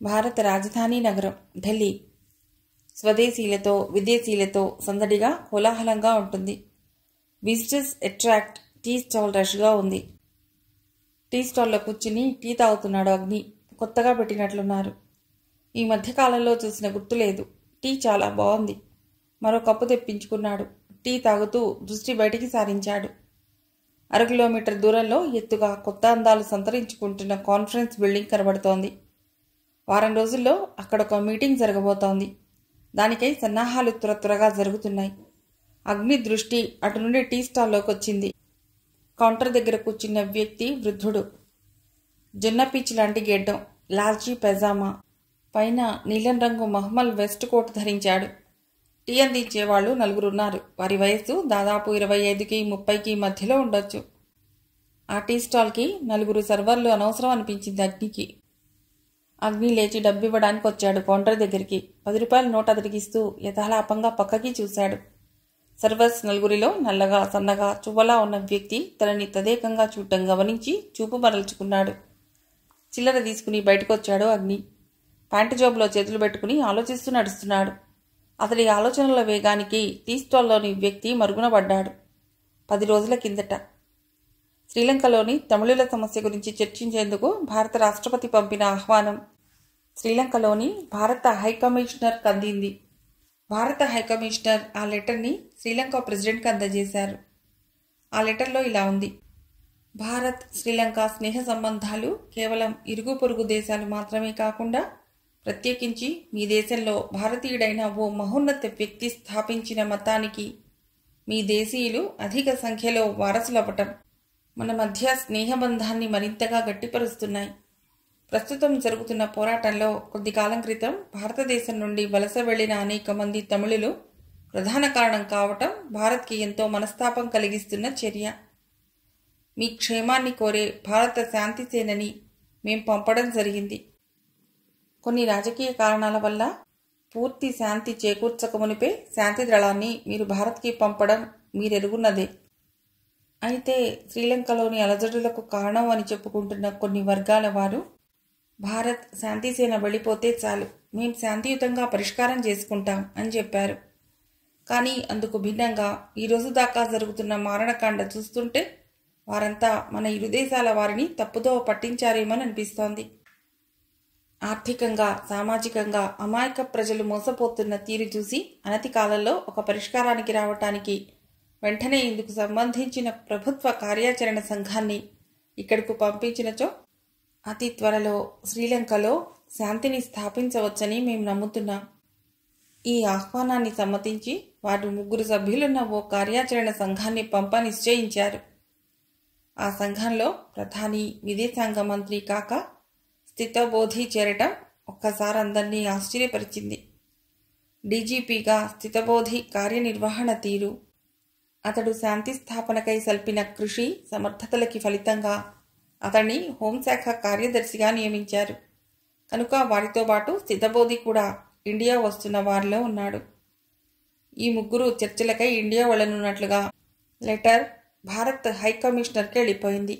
భారత రాజధాని నగరం ఢిల్లీ స్వదేశీయులతో విదేశీయులతో సందడిగా కోలాహలంగా ఉంటుంది. Visitors attract. టీ స్టాల్ రష్గా ఉంది. టీ స్టాల్లో కూర్చుని టీ తాగుతున్నాడు అగ్ని. కొత్తగా పెట్టినట్లున్నారు. ఈ మధ్యకాలంలో చూసిన గుర్తు లేదు. టీ చాలా బాగుంది. మరో కప్పు తెప్పించుకున్నాడు. టీ తాగుతూ దృష్టి బయటికి సారించాడు. 1/2 కిలోమీటర్ దూరంలో ఎత్తుగా కొత్త అందాలు సంతరించుకుంటున్న కాన్ఫరెన్స్ బిల్డింగ్ కనబడుతోంది. వారం రోజుల్లో అక్కడ ఒక మీటింగ్ జరగబోతోంది. దానికై సన్నాహాలు త్వరగా జరుగుతున్నాయి. అగ్ని దృష్టి అటు నుండి టీ స్టాల్లోకి వచ్చింది. కౌంటర్ దగ్గర కూర్చున్న వ్యక్తి వృద్ధుడు. జొన్న పీచు లాంటి గెడ్డం, లాల్చీ పైజామా, పైన నీలం రంగు మహ్మల్ వెస్ట్ కోట్ ధరించాడు. టీ అందించేవాళ్లు 4 ఉన్నారు. వారి వయస్సు దాదాపు 25కి 30కి మధ్యలో ఉండొచ్చు. ఆ టీ స్టాల్కి 4 సర్వర్లు అనవసరం అనిపించింది అగ్నికి. అగ్ని లేచి డబ్బివ్వడానికి వచ్చాడు కౌంటర్ దగ్గరికి. 10 రూపాయల నోట్ అతడికిస్తూ యథాలాపంగా పక్కకి చూశాడు. సర్వర్స్ 4 నల్లగా సన్నగా చువ్వలా ఉన్న వ్యక్తి తనని తదేకంగా చూడటం గమనించి చూపు మరల్చుకున్నాడు. చిల్లర తీసుకుని బయటకొచ్చాడు అగ్ని. ప్యాంటు జోబులో చేతులు పెట్టుకుని ఆలోచిస్తూ నడుస్తున్నాడు. అతడి ఆలోచనల వేగానికి టీ స్టాల్లోని వ్యక్తి మరుగున పడ్డాడు. 10 రోజుల కిందట శ్రీలంకలోని తమిళుల సమస్య గురించి చర్చించేందుకు భారత రాష్ట్రపతి పంపిన ఆహ్వానం శ్రీలంకలోని భారత హైకమిషనర్కి అందింది. భారత హైకమిషనర్ ఆ లెటర్ని శ్రీలంక ప్రెసిడెంట్కి అందజేశారు. ఆ లెటర్లో ఇలా ఉంది: భారత్ శ్రీలంక స్నేహ సంబంధాలు కేవలం ఇరుగు పొరుగు దేశాలు మాత్రమే కాకుండా ప్రత్యేకించి మీ దేశంలో భారతీయుడైన ఓ మహోన్నత వ్యక్తి స్థాపించిన మతానికి మీ దేశీయులు అధిక సంఖ్యలో వారసులవ్వటం మన మధ్య స్నేహబంధాన్ని మరింతగా గట్టిపరుస్తున్నాయి. ప్రస్తుతం జరుగుతున్న పోరాటంలో కొద్ది కాలం క్రితం భారతదేశం నుండి వలస వెళ్లిన అనేక మంది తమిళులు ప్రధాన కారణం కావటం భారత్కి ఎంతో మనస్తాపం కలిగిస్తున్న చర్య. మీ క్షేమాన్ని కోరే భారత శాంతి సేనని మేం పంపడం జరిగింది. కొన్ని రాజకీయ కారణాల వల్ల పూర్తి శాంతి చేకూర్చకమునిపే శాంతి దళాన్ని మీరు భారత్కి పంపడం మీరెరుగున్నదే. అయితే శ్రీలంకలోని అలజడులకు కారణం అని చెప్పుకుంటున్న కొన్ని వర్గాల వారు భారత్ శాంతిసేన వెళ్ళిపోతే చాలు, మేం శాంతియుతంగా పరిష్కారం చేసుకుంటాం అని చెప్పారు. కానీ అందుకు భిన్నంగా ఈరోజు దాకా జరుగుతున్న మారణకాండ చూస్తుంటే వారంతా మన ఇరు దేశాల వారిని తప్పుదో పట్టించారేమని అనిపిస్తోంది. ఆర్థికంగా సామాజికంగా అమాయక ప్రజలు మోసపోతున్న తీరు చూసి అనతి కాలంలో ఒక పరిష్కారానికి రావటానికి వెంటనే ఇందుకు సంబంధించిన ప్రభుత్వ కార్యాచరణ సంఘాన్ని ఇక్కడకు పంపించినచో అతి త్వరలో శ్రీలంకలో శాంతిని స్థాపించవచ్చని మేము నమ్ముతున్నాం. ఈ ఆహ్వానాన్ని సమ్మతించి వారు 3 సభ్యులున్న ఓ కార్యాచరణ సంఘాన్ని నిశ్చయించారు. ఆ సంఘంలో ప్రధాని, విదేశాంగ మంత్రి కాక స్థితబోధి చేరటం ఒక్కసారి అందరినీ ఆశ్చర్యపరిచింది. డీజీపీగా స్థితబోధి కార్యనిర్వహణ తీరు, అతడు శాంతి స్థాపనకై సల్పిన కృషి సమర్థతలకి ఫలితంగా అతన్ని హోంశాఖ కార్యదర్శిగా నియమించారు. కనుక వారితో పాటు స్థితబోధి కూడా ఇండియా వస్తున్న వారిలో ఉన్నాడు. ఈ 3 చర్చలకై ఇండియా వెళ్లనున్నట్లుగా లెటర్ భారత్ హైకమిషనర్కి వెళ్ళిపోయింది.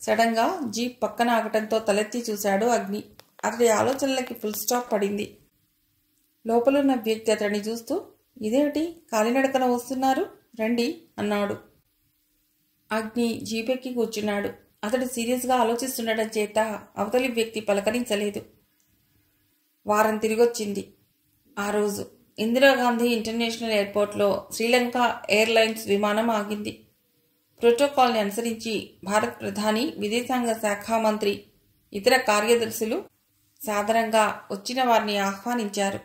సడన్గా జీప్ పక్కన ఆగటంతో తలెత్తి చూశాడు అగ్ని. అతడి ఆలోచనలకి ఫుల్ స్టాప్ పడింది. లోపలున్న వ్యక్తి అతడిని చూస్తూ, ఇదేమిటి కాలినడకన వస్తున్నారు, రండి అన్నాడు. అగ్ని జీపెక్కి కూర్చున్నాడు. అతడు సీరియస్గా ఆలోచిస్తుండటం చేత అవతలి వ్యక్తి పలకరించలేదు. వారం తిరిగొచ్చింది. ఆ రోజు ఇందిరాగాంధీ ఇంటర్నేషనల్ ఎయిర్పోర్ట్లో శ్రీలంక ఎయిర్లైన్స్ విమానం ఆగింది. ప్రోటోకాల్ని అనుసరించి భారత ప్రధాని, విదేశాంగ శాఖ మంత్రి, ఇతర కార్యదర్శులు సాదరంగా వచ్చిన వారిని ఆహ్వానించారు.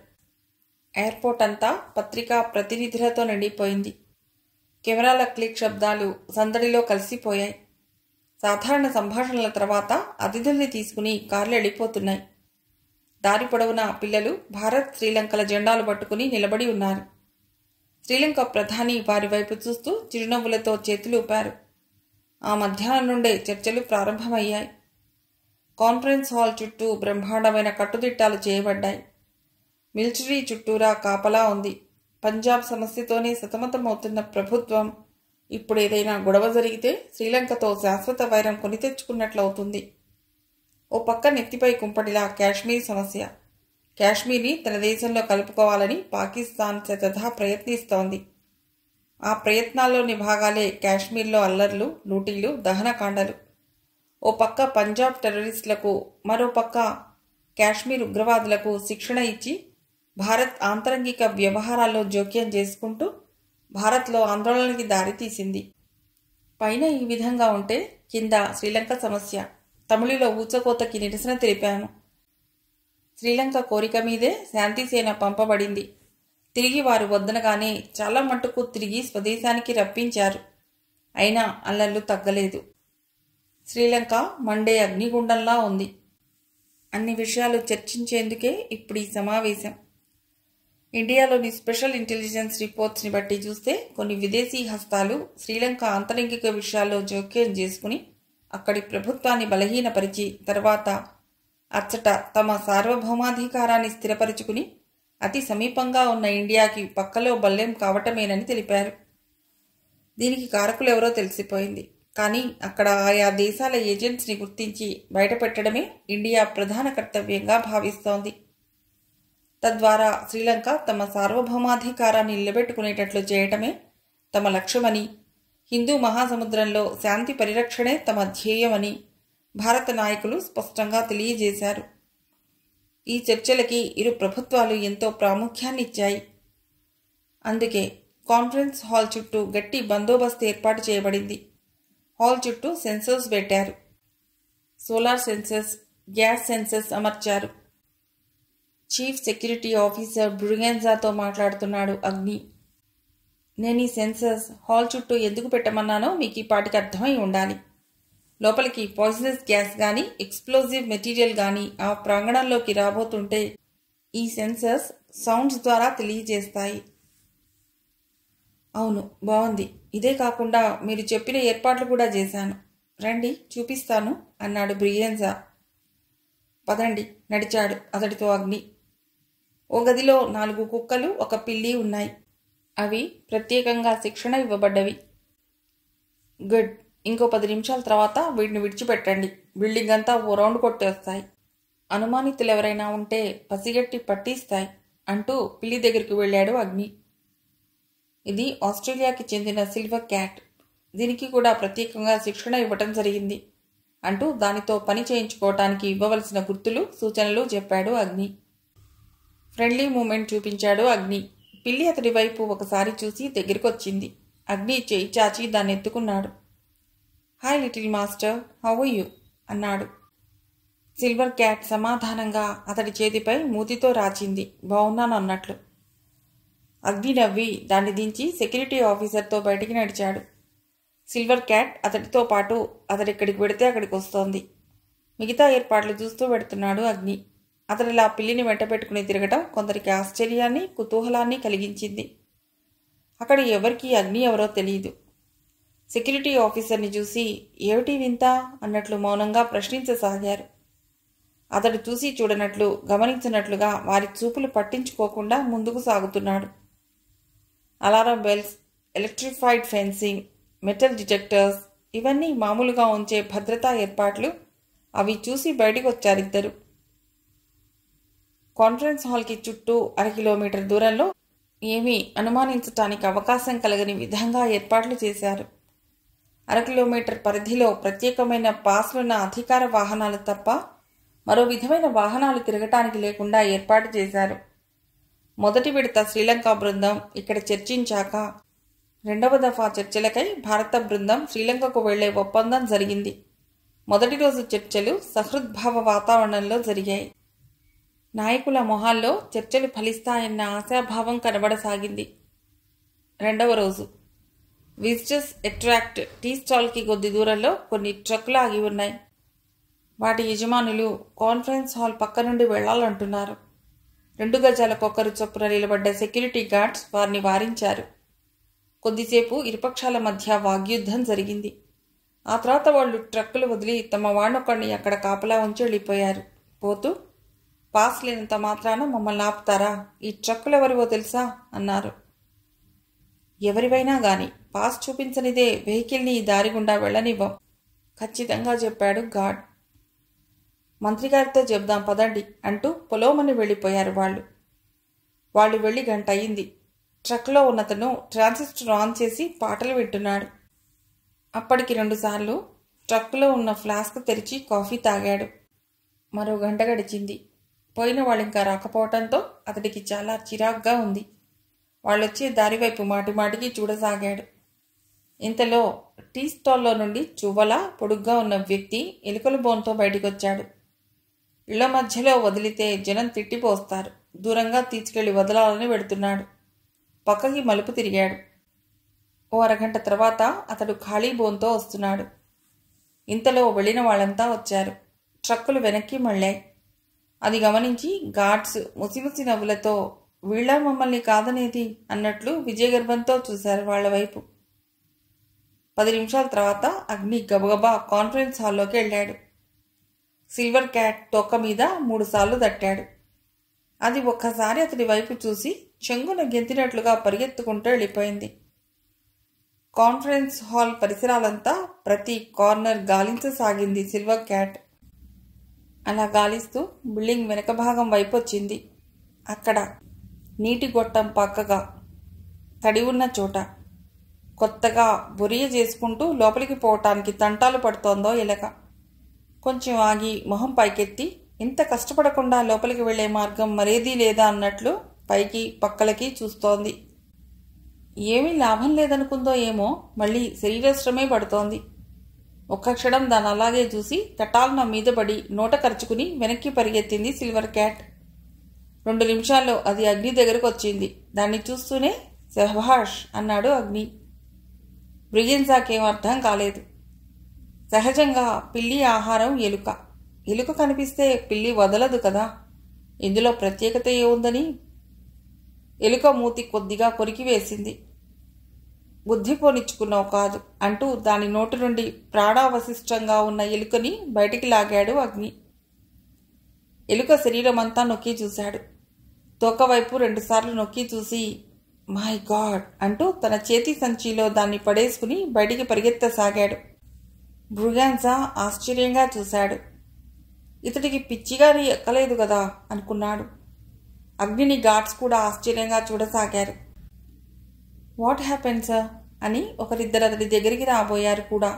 ఎయిర్పోర్ట్ అంతా పత్రికా ప్రతినిధులతో నిండిపోయింది. కెమెరాల క్లిక్ శబ్దాలు సందడిలో కలిసిపోయాయి. సాధారణ సంభాషణల తర్వాత అతిథుల్ని తీసుకుని కార్లు వెళ్ళిపోతున్నాయి. దారి పొడవునా పిల్లలు భారత్, శ్రీలంకల జెండాలు పట్టుకుని నిలబడి ఉన్నారు. శ్రీలంక ప్రధాని వారి వైపు చూస్తూ చిరునవ్వులతో చేతులు ఊపారు. ఆ మధ్యాహ్నం నుండే చర్చలు ప్రారంభమయ్యాయి. కాన్ఫరెన్స్ హాల్ చుట్టూ బ్రహ్మాండమైన కట్టుదిట్టాలు చేయబడ్డాయి. మిలిటరీ చుట్టూరా కాపలా ఉంది. పంజాబ్ సమస్యతోనే సతమతమవుతున్న ప్రభుత్వం ఇప్పుడు ఏదైనా గొడవ జరిగితే శ్రీలంకతో శాశ్వత వైరం కొని తెచ్చుకున్నట్లవుతుంది. ఓ పక్క నెత్తిపై కుంపటిలా కాశ్మీర్ సమస్య. కాశ్మీర్ని తన దేశంలో కలుపుకోవాలని పాకిస్తాన్ శతధా ప్రయత్నిస్తోంది. ఆ ప్రయత్నాల్లోని భాగాలే కాశ్మీర్లో అల్లర్లు, లూటీలు, దహనకాండలు. ఓ పక్క పంజాబ్ టెర్రరిస్టులకు, మరో పక్క కాశ్మీర్ ఉగ్రవాదులకు శిక్షణ ఇచ్చి భారత్ ఆంతరంగిక వ్యవహారాల్లో జోక్యం చేసుకుంటూ భారత్లో ఆందోళనకి దారితీసింది. పైన ఈ విధంగా ఉంటే కింద శ్రీలంక సమస్య. తమిళులో ఊచకోతకి నిరసన తెలిపాము. శ్రీలంక కోరిక మీదే శాంతిసేన పంపబడింది. తిరిగి వారు వద్దనగానే చాలా మట్టుకు తిరిగి స్వదేశానికి రప్పించారు. అయినా అల్లర్లు తగ్గలేదు. శ్రీలంక మండే అగ్నిగుండంలా ఉంది. అన్ని విషయాలు చర్చించేందుకే ఇప్పుడు ఈ సమావేశం. ఇండియాలోని స్పెషల్ ఇంటెలిజెన్స్ రిపోర్ట్స్ని బట్టి చూస్తే కొన్ని విదేశీ హస్తాలు శ్రీలంక ఆంతరంగిక విషయాల్లో జోక్యం చేసుకుని అక్కడి ప్రభుత్వాన్ని బలహీనపరిచి తర్వాత అచ్చట తమ సార్వభౌమాధికారాన్ని స్థిరపరుచుకుని అతి సమీపంగా ఉన్న ఇండియాకి పక్కలో బల్లెం కావటమేనని తెలిపారు. దీనికి కారకులెవరో తెలిసిపోయింది. కానీ అక్కడ ఆయా దేశాల ఏజెంట్స్ని గుర్తించి బయటపెట్టడమే ఇండియా ప్రధాన కర్తవ్యంగా భావిస్తోంది. తద్వారా శ్రీలంక తమ సార్వభౌమాధికారాన్ని నిలబెట్టుకునేటట్లు చేయటమే తమ లక్ష్యమని, హిందూ మహాసముద్రంలో శాంతి పరిరక్షణే తమ ధ్యేయమని భారత నాయకులు స్పష్టంగా తెలియజేశారు. ఈ చర్చలకి ఇరు ప్రభుత్వాలు ఎంతో ప్రాముఖ్యాన్నిచ్చాయి. అందుకే కాన్ఫరెన్స్ హాల్ చుట్టూ గట్టి బందోబస్తు ఏర్పాటు చేయబడింది. హాల్ చుట్టూ సెన్సర్స్ పెట్టారు. సోలార్ సెన్సర్స్, గ్యాస్ సెన్సర్స్ అమర్చారు. చీఫ్ సెక్యూరిటీ ఆఫీసర్ బ్రుగెన్జాతో మాట్లాడుతున్నాడు అగ్ని. నేను ఈ సెన్సర్స్ హాల్ చుట్టూ ఎందుకు పెట్టమన్నానో మీకు ఈ పాటికి అర్థమై ఉండాలి. లోపలికి పాయిజనస్ గ్యాస్ కానీ ఎక్స్ప్లోజివ్ మెటీరియల్ కానీ ఆ ప్రాంగణంలోకి రాబోతుంటే ఈ సెన్సర్స్ సౌండ్స్ ద్వారా తెలియజేస్తాయి. అవును, బాగుంది. ఇదే కాకుండా మీరు చెప్పిన ఏర్పాట్లు కూడా చేశాను. రండి చూపిస్తాను అన్నాడు బ్రిగెన్జా. పదండి నడిచాడు అతడితో అగ్ని. ఓ గదిలో 4 కుక్కలు, ఒక పిల్లి ఉన్నాయి. అవి ప్రత్యేకంగా శిక్షణ ఇవ్వబడ్డవి. గుడ్. ఇంకో 10 నిమిషాల తర్వాత వీటిని విడిచిపెట్టండి. బిల్డింగ్ అంతా ఓ రౌండ్ కొట్టేస్తాయి. అనుమానితులెవరైనా ఉంటే పసిగట్టి పట్టిస్తాయి అంటూ పిల్లి దగ్గరికి వెళ్ళాడు అగ్ని. ఇది ఆస్ట్రేలియాకి చెందిన సిల్వర్ క్యాట్. దీనికి కూడా ప్రత్యేకంగా శిక్షణ ఇవ్వటం జరిగింది అంటూ దానితో పని చేయించుకోవటానికి ఇవ్వవలసిన గుర్తులు, సూచనలు చెప్పాడు అగ్ని. ఫ్రెండ్లీ మూమెంట్ చూపించాడు అగ్ని. పిల్లి అతడి వైపు ఒకసారి చూసి దగ్గరికొచ్చింది. అగ్ని చేయి చాచి దాన్ని ఎత్తుకున్నాడు. Hi little master, how are you అన్నాడు. సిల్వర్ క్యాట్ సమాధానంగా అతడి చేతిపై మూతితో రాచింది, బాగున్నాను అన్నట్లు. అగ్ని నవ్వి దాన్ని దించి సెక్యూరిటీ ఆఫీసర్తో బయటికి నడిచాడు. సిల్వర్ క్యాట్ అతడితో పాటు అతడెక్కడికి పెడితే అక్కడికి వస్తోంది. మిగతా ఏర్పాట్లు చూస్తూ పెడుతున్నాడు అగ్ని. అతడిలా పిల్లిని వెంట పెట్టుకుని తిరగటం కొందరికి ఆశ్చర్యాన్ని, కుతూహలాన్ని కలిగించింది. అక్కడ ఎవరికి అగ్ని ఎవరో తెలియదు. సెక్యూరిటీ ఆఫీసర్ని చూసి ఏమిటి వింత అన్నట్లు మౌనంగా ప్రశ్నించసాగారు. అతడు చూసి చూడనట్లు, గమనించినట్లుగా వారి చూపులు పట్టించుకోకుండా ముందుకు సాగుతున్నాడు. Alarm bells, electrified fencing, metal detectors ఇవన్నీ మామూలుగా ఉంచే భద్రతా ఏర్పాట్లు. అవి చూసి బయటికి వచ్చారిద్దరు. కాన్ఫరెన్స్ హాల్కి చుట్టూ 1/2 కిలోమీటర్ దూరంలో ఏమీ అనుమానించటానికి అవకాశం కలగని విధంగా ఏర్పాట్లు చేశారు. 1/2 కిలోమీటర్ పరిధిలో ప్రత్యేకమైన పాస్లున్న అధికార వాహనాలు తప్ప మరో విధమైన వాహనాలు తిరగటానికి లేకుండా ఏర్పాటు చేశారు. మొదటి విడత శ్రీలంక బృందం ఇక్కడ చర్చించాక 2వ దఫా చర్చలకై భారత బృందం శ్రీలంకకు వెళ్లే ఒప్పందం జరిగింది. మొదటి రోజు చర్చలు సహృద్భావ వాతావరణంలో జరిగాయి. నాయకుల మొహాల్లో చర్చలు ఫలిస్తాయన్న ఆశాభావం కనబడసాగింది. 2వ రోజు విజిటర్స్ అట్రాక్ట్ టీ స్టాల్కి కొద్ది దూరంలో కొన్ని ట్రక్కులు ఆగి ఉన్నాయి. వాటి యజమానులు కాన్ఫరెన్స్ హాల్ పక్క నుండి వెళ్లాలంటున్నారు. 2 గజాలకొకరు చొప్పున నిలబడ్డ సెక్యూరిటీ గార్డ్స్ వారిని వారించారు. కొద్దిసేపు ఇరుపక్షాల మధ్య వాగ్యుద్ధం జరిగింది. ఆ తర్వాత వాళ్ళు ట్రక్కులు వదిలి తమ వాణ్ణొక్కడిని అక్కడ కాపలా ఉంచి వెళ్ళిపోయారు. పోతూ, పాస్ లేనంత మాత్రాన మమ్మల్ని ఆపుతారా? ఈ ట్రక్కులెవరివో తెలుసా అన్నారు. ఎవరివైనా గాని పాస్ చూపించనిదే వెహికల్ని ఈ దారి గుండా వెళ్లనివ్వం, ఖచ్చితంగా చెప్పాడు గార్డ్. మంత్రిగారితో చెప్దాం పదండి అంటూ పొలోమని వెళ్ళిపోయారు వాళ్ళు వెళ్ళి గంట అయింది. ట్రక్లో ఉన్నతను ట్రాన్సిస్టర్ ఆన్ చేసి పాటలు వింటున్నాడు. అప్పటికి 2 సార్లు ట్రక్కులో ఉన్న ఫ్లాస్క్ తెరిచి కాఫీ తాగాడు. మరో గంట గడిచింది. పోయిన వాళ్ళు ఇంకా రాకపోవటంతో అతడికి చాలా చిరాగ్గా ఉంది. వాళ్ళొచ్చే దారివైపు మాటిమాటికి చూడసాగాడు. ఇంతలో టీ స్టాల్లో నుండి చువ్వలా పొడుగ్గా ఉన్న వ్యక్తి ఎలుకల బోన్తో బయటికొచ్చాడు. ఇళ్ల మధ్యలో వదిలితే జనం తిట్టిపోస్తారు. దూరంగా తీసుకెళ్లి వదలాలని వెడుతున్నాడు. పక్కకి మలుపు తిరిగాడు. ఓ అరగంట తర్వాత అతడు ఖాళీ బోన్తో వస్తున్నాడు. ఇంతలో వెళ్ళిన వాళ్ళంతా వచ్చారు. ట్రక్కులు వెనక్కి మళ్ళాయి. అది గమనించి గార్డ్స్ ముసిముసి నవ్వులతో వీళ్ళ మమ్మల్ని కాదనేది అన్నట్లు విజయగర్భంతో చూశారు వాళ్ల వైపు. 10 నిమిషాల తర్వాత అగ్ని గబగబా కాన్ఫరెన్స్ హాల్లోకి వెళ్ళాడు. సిల్వర్ క్యాట్ తోక మీద 3 సార్లు తట్టాడు. అది ఒక్కసారి అతడి వైపు చూసి చెంగున గెంతినట్లుగా పరిగెత్తుకుంటూ వెళ్ళిపోయింది. కాన్ఫరెన్స్ హాల్ పరిసరాలంతా ప్రతి కార్నర్ గాలించసాగింది సిల్వర్ క్యాట్. అలా గాలిస్తూ బిల్డింగ్ వెనక భాగం వైపు వచ్చింది. అక్కడ నీటి గొట్టం పక్కగా తడి ఉన్న చోట కొత్తగా బొరియ చేసుకుంటూ లోపలికి పోవటానికి తంటాలు పడుతోందో ఎలక. కొంచెం ఆగి మొహం పైకెత్తి ఇంత కష్టపడకుండా లోపలికి వెళ్లే మార్గం మరేదీ లేదా అన్నట్లు పైకి పక్కలకి చూస్తోంది. ఏమీ లాభం లేదనుకుందో ఏమో, మళ్ళీ శరీరశ్రమే పడుతోంది. ఒక్క క్షణం దాన్ని అలాగే చూసి తటాలన మీద పడి నోట కరుచుకుని వెనక్కి పరిగెత్తింది సిల్వర్ క్యాట్. 2 నిమిషాల్లో అది అగ్ని దగ్గరకు వచ్చింది. దాన్ని చూస్తూనే శభాష్ అన్నాడు అగ్ని. బ్రిగెన్సాకేం అర్థం కాలేదు. సహజంగా పిల్లి ఆహారం ఎలుక. ఎలుక కనిపిస్తే పిల్లి వదలదు కదా. ఇందులో ప్రత్యేకత ఏముందని ఎలుక మూతి కొద్దిగా కొరికివేసింది. బుద్ధి పోనిచ్చుకున్నావు కాదు అంటూ దాని నోటి నుండి ప్రాణావశిష్టంగా ఉన్న ఎలుకని బయటికి లాగాడు అగ్ని. ఎలుక శరీరమంతా నొక్కి చూశాడు. తోకవైపు 2 సార్లు నొక్కి చూసి మై గాడ్ అంటూ తన చేతి సంచిలో దాన్ని పడేసుకుని బయటికి పరిగెత్తసాగాడు. బ్రుగాన్సా ఆశ్చర్యంగా చూశాడు. ఇతడికి పిచ్చిగాని ఎక్కలేదు కదా అనుకున్నాడు. అగ్నిని గార్డ్స్ కూడా ఆశ్చర్యంగా చూడసాగారు. వాట్ హ్యాపెన్ సార్ అని ఒకరిద్దరు అతడి దగ్గరికి రాబోయారు కూడా.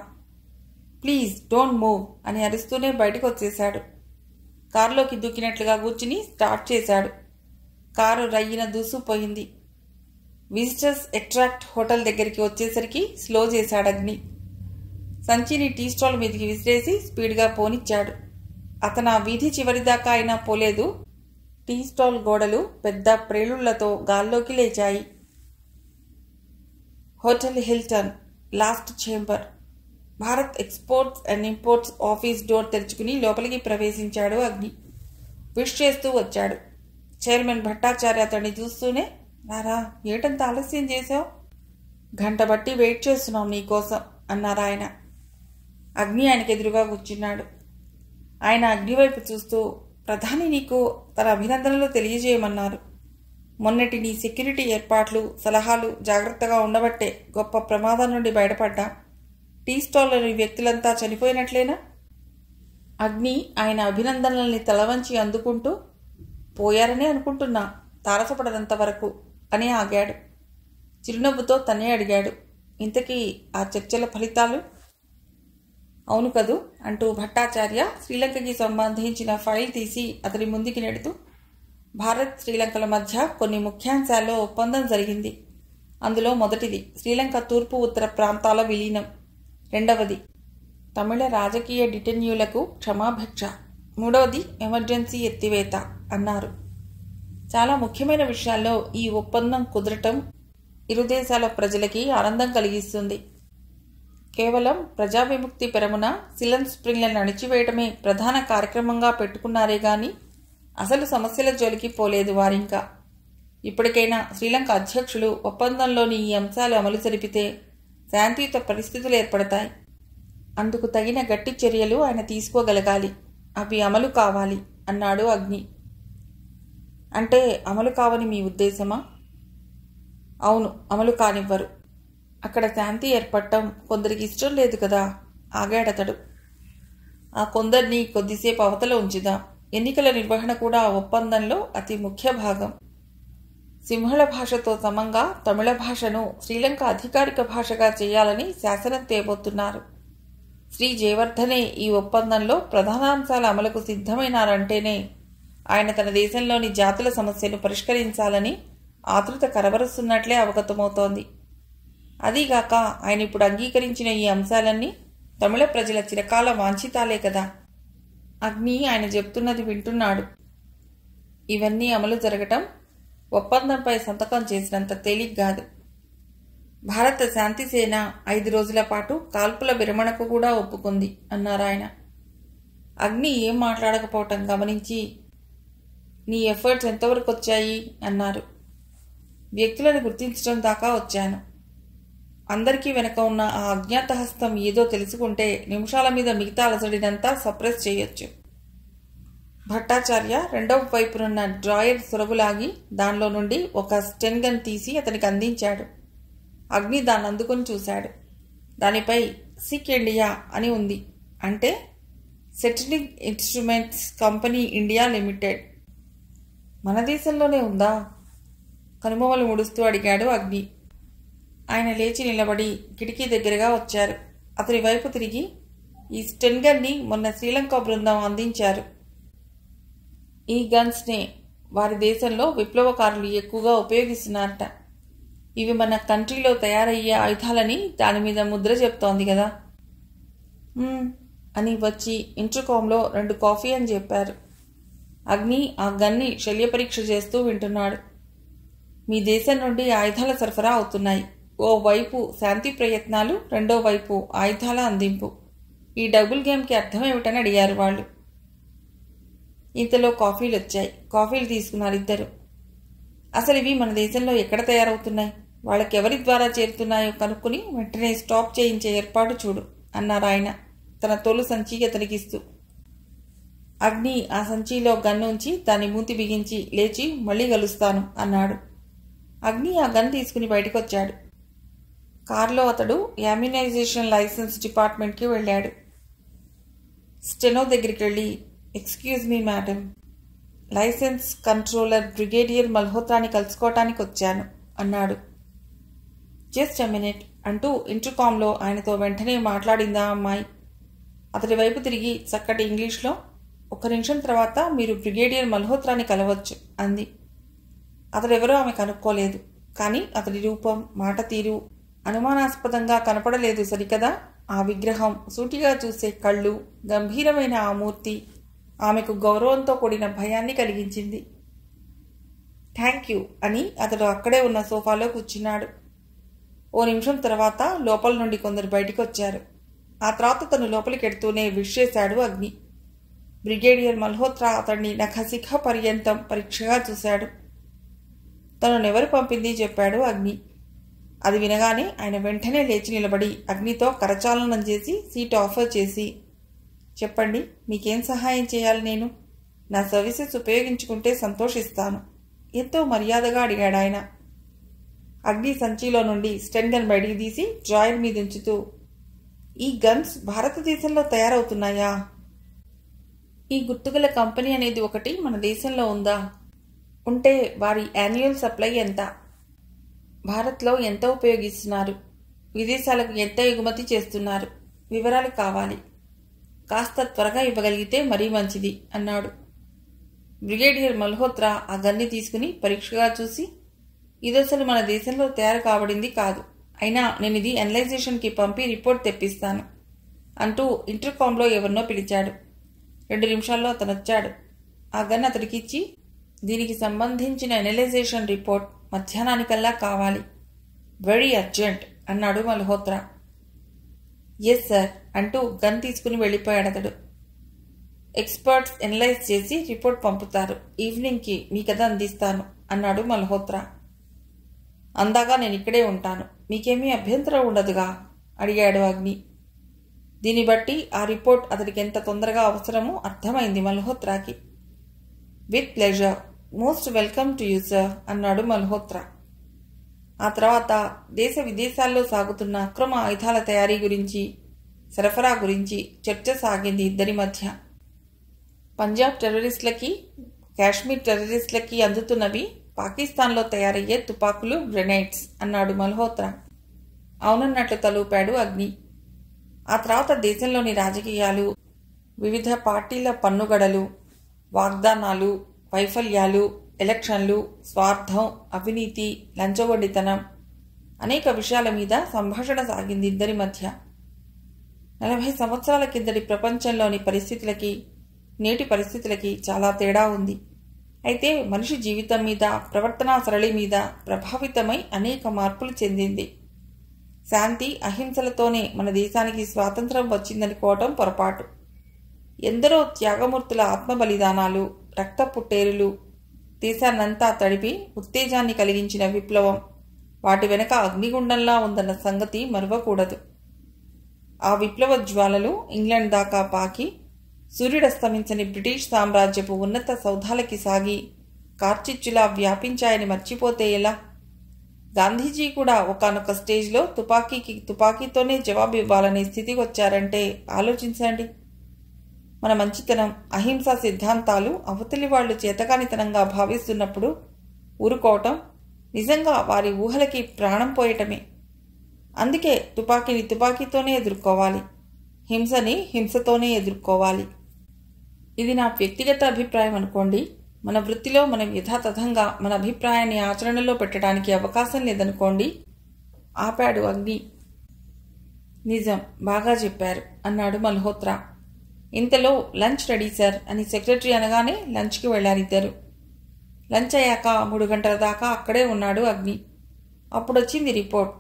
ప్లీజ్ డోంట్ మూవ్ అని అరుస్తూనే బయటకు వచ్చేశాడు. కారులోకి దూకినట్లుగా కూర్చుని స్టార్ట్ చేశాడు. కారు రయ్యిన దూసుకుపోయింది. విజిటర్స్ అట్రాక్ట్ హోటల్ దగ్గరికి వచ్చేసరికి స్లో చేశాడు అగ్ని. సంచిని టీ స్టాల్ మీదికి విసిరేసి స్పీడ్గా పోనిచ్చాడు. అతను ఆ వీధి చివరిదాకా అయినా పోలేదు. టీ స్టాల్ గోడలు పెద్ద ప్రేలుళ్లతో గాల్లోకి లేచాయి. Hotel Hilton, last chamber. Bharat exports and imports office door తెరుచుకుని లోపలికి ప్రవేశించాడు అగ్ని. విష్ చేస్తూ వచ్చాడు. చైర్మన్ భట్టాచార్య అతన్ని చూస్తూనే రారా ఏటంత ఆలస్యం చేశావు? గంట బట్టి వెయిట్ చేస్తున్నాం నీకోసం అన్నారాయన. అగ్ని ఆయనకు ఎదురుగా కూర్చున్నాడు. ఆయన అగ్నివైపు చూస్తూ ప్రధాని నీకు తన అభినందనలు తెలియజేయమన్నారు. మొన్నటి నీ సెక్యూరిటీ ఏర్పాట్లు సలహాలు జాగ్రత్తగా ఉండబట్టే గొప్ప ప్రమాదం నుండి బయటపడ్డా. టీ స్టాల్లోని వ్యక్తులంతా చనిపోయినట్లేనా? అగ్ని ఆయన అభినందనల్ని తలవంచి అందుకుంటూ పోయారనే అనుకుంటున్నా, తారసపడనంత వరకు అని ఆగాడు. చిరునవ్వుతో తనే అడిగాడు, ఇంతకీ ఆ చర్చల ఫలితాలు? అవును కదూ అంటూ భట్టాచార్య శ్రీలంకకి సంబంధించిన ఫైల్ తీసి అతడి ముందుకి నెడుతూ భారత్ శ్రీలంకల మధ్య కొన్ని ముఖ్యాంశాల్లో ఒప్పందం జరిగింది. అందులో మొదటిది శ్రీలంక తూర్పు ఉత్తర ప్రాంతాల విలీనం. రెండవది తమిళ రాజకీయ డిటెన్యూలకు క్షమాభిక్ష. మూడవది ఎమర్జెన్సీ ఎత్తివేత అన్నారు. చాలా ముఖ్యమైన విషయాల్లో ఈ ఒప్పందం కుదరటం ఇరు దేశాల ప్రజలకి ఆనందం కలిగిస్తుంది. కేవలం ప్రజా విముక్తి పెరమున సిలన్ స్ప్రింగ్లను అణిచివేయటమే ప్రధాన కార్యక్రమంగా పెట్టుకున్నారే గాని అసలు సమస్యల జోలికి పోలేదు వారింకా. ఇప్పటికైనా శ్రీలంక అధ్యక్షులు ఒప్పందంలోని ఈ అంశాలు అమలు జరిపితే శాంతియుత పరిస్థితులు ఏర్పడతాయి. అందుకు తగిన గట్టి చర్యలు ఆయన తీసుకోగలగాలి. అవి అమలు కావాలి అన్నాడు అగ్ని. అంటే అమలు కావని మీ ఉద్దేశమా? అవును, అమలు కానివ్వరు. అక్కడ శాంతి ఏర్పడటం కొందరికి ఇష్టం లేదు కదా. ఆగాడతడు. ఆ కొందరిని కొద్దిసేపు అవతల ఉంచుదాం. ఎన్నికల నిర్వహణ కూడా ఆ ఒప్పందంలో అతి ముఖ్య భాగం. సింహళ భాషతో సమంగా తమిళ భాషను శ్రీలంక అధికారిక భాషగా చేయాలని శాసనం తేబోతున్నారు. శ్రీ జయవర్ధనే ఈ ఒప్పందంలో ప్రధానాంశాల అమలుకు సిద్ధమైనారంటేనే ఆయన తన దేశంలోని జాతుల సమస్యను పరిష్కరించాలని ఆతృత కనబరుస్తున్నట్లే అవగతమవుతోంది. అదీగాక ఆయన ఇప్పుడు అంగీకరించిన ఈ అంశాలన్నీ తమిళ ప్రజల చిరకాల వాంఛితాలే కదా. అగ్ని ఆయన చెప్తున్నది వింటున్నాడు. ఇవన్నీ అమలు జరగటం ఒప్పందంపై సంతకం చేసినంత తేలిగ్గాదు. భారత శాంతిసేన 5 రోజుల పాటు కాల్పుల విరమణకు కూడా ఒప్పుకుంది అన్నారాయన. అగ్ని ఏం మాట్లాడకపోవటం గమనించి, నీ ఎఫర్ట్స్ ఎంతవరకు వచ్చాయి అన్నారు. వ్యక్తులను గుర్తించడం దాకా వచ్చాను. అందరికీ వెనక ఉన్న ఆ అజ్ఞాత హస్తం ఏదో తెలుసుకుంటే నిమిషాల మీద మిగతా అలసడినంతా సప్రెస్ చేయొచ్చు. భట్టాచార్య రెండవ వైపునున్న డ్రాయర్ సొరగులాగి దానిలో నుండి ఒక స్టెన్ గన్ తీసి అతనికి అందించాడు. అగ్ని దాన్ని అందుకుని చూశాడు. దానిపై సిక్ ఇండియా అని ఉంది. అంటే settling instruments company India limited. మన దేశంలోనే ఉందా? కనుమొమలు ముడుస్తూ అడిగాడు అగ్ని. ఆయన లేచి నిలబడి కిటికీ దగ్గరగా వచ్చారు. అతని వైపు తిరిగి, ఈ స్టెన్ గన్ని మొన్న శ్రీలంక బృందం అందించారు. ఈ గన్స్నే వారి దేశంలో విప్లవకారులు ఎక్కువగా ఉపయోగిస్తున్నారట. ఇవి మన కంట్రీలో తయారయ్యే ఆయుధాలని దాని మీద ముద్ర చెప్తోంది కదా అని వచ్చి ఇంటర్కామ్లో 2 కాఫీ అని చెప్పారు. అగ్ని ఆ గన్ని శల్య పరీక్ష చేస్తూ వింటున్నాడు. మీ దేశం నుండి ఆయుధాల సరఫరా అవుతున్నాయి. ఓ వైపు శాంతి ప్రయత్నాలు, రెండో వైపు ఆయుధాల అందింపు. ఈ డబుల్ గేమ్కి అర్థం ఏమిటని అడిగారు వాళ్ళు. ఇంతలో కాఫీలు వచ్చాయి. కాఫీలు తీసుకున్నారు ఇద్దరు. అసలు ఇవి మన దేశంలో ఎక్కడ తయారవుతున్నాయి, వాళ్ళకెవరి ద్వారా చేరుతున్నాయో కనుక్కుని వెంటనే స్టాప్ చేయించే ఏర్పాటు చూడు అన్నారు ఆయన తన తోలు సంచి అతనికిస్తూ. అగ్ని ఆ సంచిలో గన్ను ఉంచి దాన్ని మూతి బిగించి లేచి మళ్ళీ కలుస్తాను అన్నాడు. అగ్ని ఆ గన్ తీసుకుని బయటకొచ్చాడు. కారులో అతడు యామ్యునైజేషన్ లైసెన్స్ డిపార్ట్మెంట్కి వెళ్ళాడు. స్టెనో దగ్గరికి వెళ్ళి, excuse me madam, licence controller brigadier మల్హోత్రాని కలుసుకోవటానికి వచ్చాను అన్నాడు. జస్ట్ ఎ మినిట్ అంటూ ఇంటర్కామ్లో ఆయనతో వెంటనే మాట్లాడిందా అమ్మాయి. అతడి వైపు తిరిగి చక్కటి ఇంగ్లీష్లో, 1 నిమిషం తర్వాత మీరు బ్రిగేడియర్ మల్హోత్రాని కలవచ్చు అంది. అతడెవరో ఆమె కనుక్కోలేదు. కానీ అతడి రూపం, మాట తీరు అనుమానాస్పదంగా కనపడలేదు సరికదా. ఆ విగ్రహం, సూటిగా చూసే కళ్ళు, గంభీరమైన ఆ మూర్తి ఆమెకు గౌరవంతో కూడిన భయాన్ని కలిగించింది. థ్యాంక్ యూ అని అతడు అక్కడే ఉన్న సోఫాలో కూర్చున్నాడు. ఓ నిమిషం తర్వాత లోపల నుండి కొందరు బయటికి వచ్చారు. ఆ తర్వాత తను లోపలికెడుతూనే విష్ చేశాడు అగ్ని. బ్రిగేడియర్ మల్హోత్రా అతడిని నఖశిఖ పర్యంతం పరీక్షగా చూశాడు. తననెవరు పంపింది చెప్పాడు అగ్ని. అది వినగానే ఆయన వెంటనే లేచి నిలబడి అగ్నితో కరచాలనం చేసి సీట్ ఆఫర్ చేసి, చెప్పండి, మీకేం సహాయం చేయాలి? నేను నా సర్వీసెస్ ఉపయోగించుకుంటే సంతోషిస్తాను ఎంతో మర్యాదగా అడిగాడు ఆయన. అగ్ని సంచిలో నుండి స్టెన్ గన్ బయటికి తీసి డ్రాయర్ మీద ఉంచుతూ, ఈ గన్స్ భారతదేశంలో తయారవుతున్నాయా? ఈ గుర్తుగల కంపెనీ అనేది ఒకటి మన దేశంలో ఉందా? ఉంటే వారి యాన్యువల్ సప్లై ఎంత? భారత్లో ఎంత ఉపయోగిస్తున్నారు? విదేశాలకు ఎంత ఎగుమతి చేస్తున్నారు? వివరాలు కావాలి. కాస్త త్వరగా ఇవ్వగలిగితే మరీ మంచిది అన్నాడు. బ్రిగేడియర్ మల్హోత్రా ఆ గన్ని తీసుకుని పరీక్షగా చూసి, ఇదసలు మన దేశంలో తయారు కాబడింది కాదు, అయినా నేను ఇది అనలైజేషన్కి పంపి రిపోర్ట్ తెప్పిస్తాను అంటూ ఇంటర్కామ్లో ఎవరినో పిలిచాడు. 2 నిమిషాల్లో అతను వచ్చాడు. ఆ గన్ అతడికిచ్చి, దీనికి సంబంధించిన అనలైజేషన్ రిపోర్ట్ మధ్యాహ్నానికల్లా కావాలి, వెరీ అర్జెంట్ అన్నాడు మల్హోత్రా. ఎస్ సార్ అంటూ గన్ తీసుకుని వెళ్ళిపోయాడు అతడు. ఎక్స్పర్ట్స్ ఎనలైజ్ చేసి రిపోర్ట్ పంపుతారు, ఈవినింగ్కి మీ కథ అందిస్తాను అన్నాడు మల్హోత్రా. అందాగా నేను ఇక్కడే ఉంటాను, మీకేమీ అభ్యంతరం ఉండదుగా అడిగాడు అగ్ని. దీన్ని బట్టి ఆ రిపోర్ట్ అతడికి ఎంత తొందరగా అవసరమో అర్థమైంది మల్హోత్రాకి. With pleasure, most welcome to you sir అన్నాడు మల్హోత్రా. ఆ తర్వాత దేశ విదేశాల్లో సాగుతున్న అక్రమ ఆయుధాల తయారీ గురించి, సరఫరా గురించి చర్చ సాగింది ఇద్దరి మధ్య. పంజాబ్ టెర్రరిస్టులకి, కాశ్మీర్ టెర్రరిస్టులకి అందుతున్నవి పాకిస్తాన్లో తయారయ్యే తుపాకులు, గ్రెనేడ్స్ అన్నాడు మల్హోత్రా. అవునన్నట్లు తలూపాడు అగ్ని. ఆ తర్వాత దేశంలోని రాజకీయాలు, వివిధ పార్టీల పన్నుగడలు, వాగ్దానాలు, వైఫల్యాలు, ఎలక్షన్లు, స్వార్థం, అవినీతి, లంచగొండితనం, అనేక విషయాల మీద సంభాషణ సాగింది ఇద్దరి మధ్య. 40 సంవత్సరాల కిందటి ప్రపంచంలోని పరిస్థితులకి నేటి పరిస్థితులకి చాలా తేడా ఉంది. అయితే మనిషి జీవితం మీద, ప్రవర్తనా సరళి మీద ప్రభావితమై అనేక మార్పులు చెందింది. శాంతి, అహింసలతోనే మన దేశానికి స్వాతంత్రం వచ్చిందనుకోవటం పొరపాటు. ఎందరో త్యాగమూర్తుల ఆత్మబలిదానాలు, రక్త పుట్టేరులు, దేశాన్నంతా తడిపి ఉత్తేజాన్ని కలిగించిన విప్లవం, వాటి వెనక అగ్నిగుండంలా ఉందన్న సంగతి మరవకూడదు. ఆ విప్లవ జ్వాలలు ఇంగ్లాండ్ దాకా పాకి సూర్యుడస్తమించని బ్రిటిష్ సామ్రాజ్యపు ఉన్నత సౌధాలకి సాగి కార్చిచ్చులా వ్యాపించాయని మర్చిపోతే ఎలా? గాంధీజీ కూడా ఒకానొక స్టేజ్లో తుపాకీతోనే జవాబు ఇవ్వాలనే స్థితికి వచ్చారంటే ఆలోచించండి. మన మంచితనం, అహింసా సిద్ధాంతాలు అవతలి వాళ్లు చేతకానితనంగా భావిస్తున్నప్పుడు ఊరుకోవటం నిజంగా వారి ఊహలకి ప్రాణం పోయటమే. అందుకే తుపాకీని తుపాకీతోనే ఎదుర్కోవాలి, హింసని హింసతోనే ఎదుర్కోవాలి. ఇది నా వ్యక్తిగత అభిప్రాయం అనుకోండి. మన వృత్తిలో మనం యథాతథంగా మన అభిప్రాయాన్ని ఆచరణలో పెట్టడానికి అవకాశం లేదనుకోండి. ఆపాడు అగ్ని. నిజం, బాగా చెప్పారు అన్నాడు మల్హోత్రా. ఇంతలో లంచ్ రెడీ సార్ అని సెక్రటరీ అనగానే లంచ్కి వెళ్లారిద్దరు. లంచ్ అయ్యాక 3 గంటల దాకా అక్కడే ఉన్నాడు అగ్ని. అప్పుడొచ్చింది రిపోర్ట్.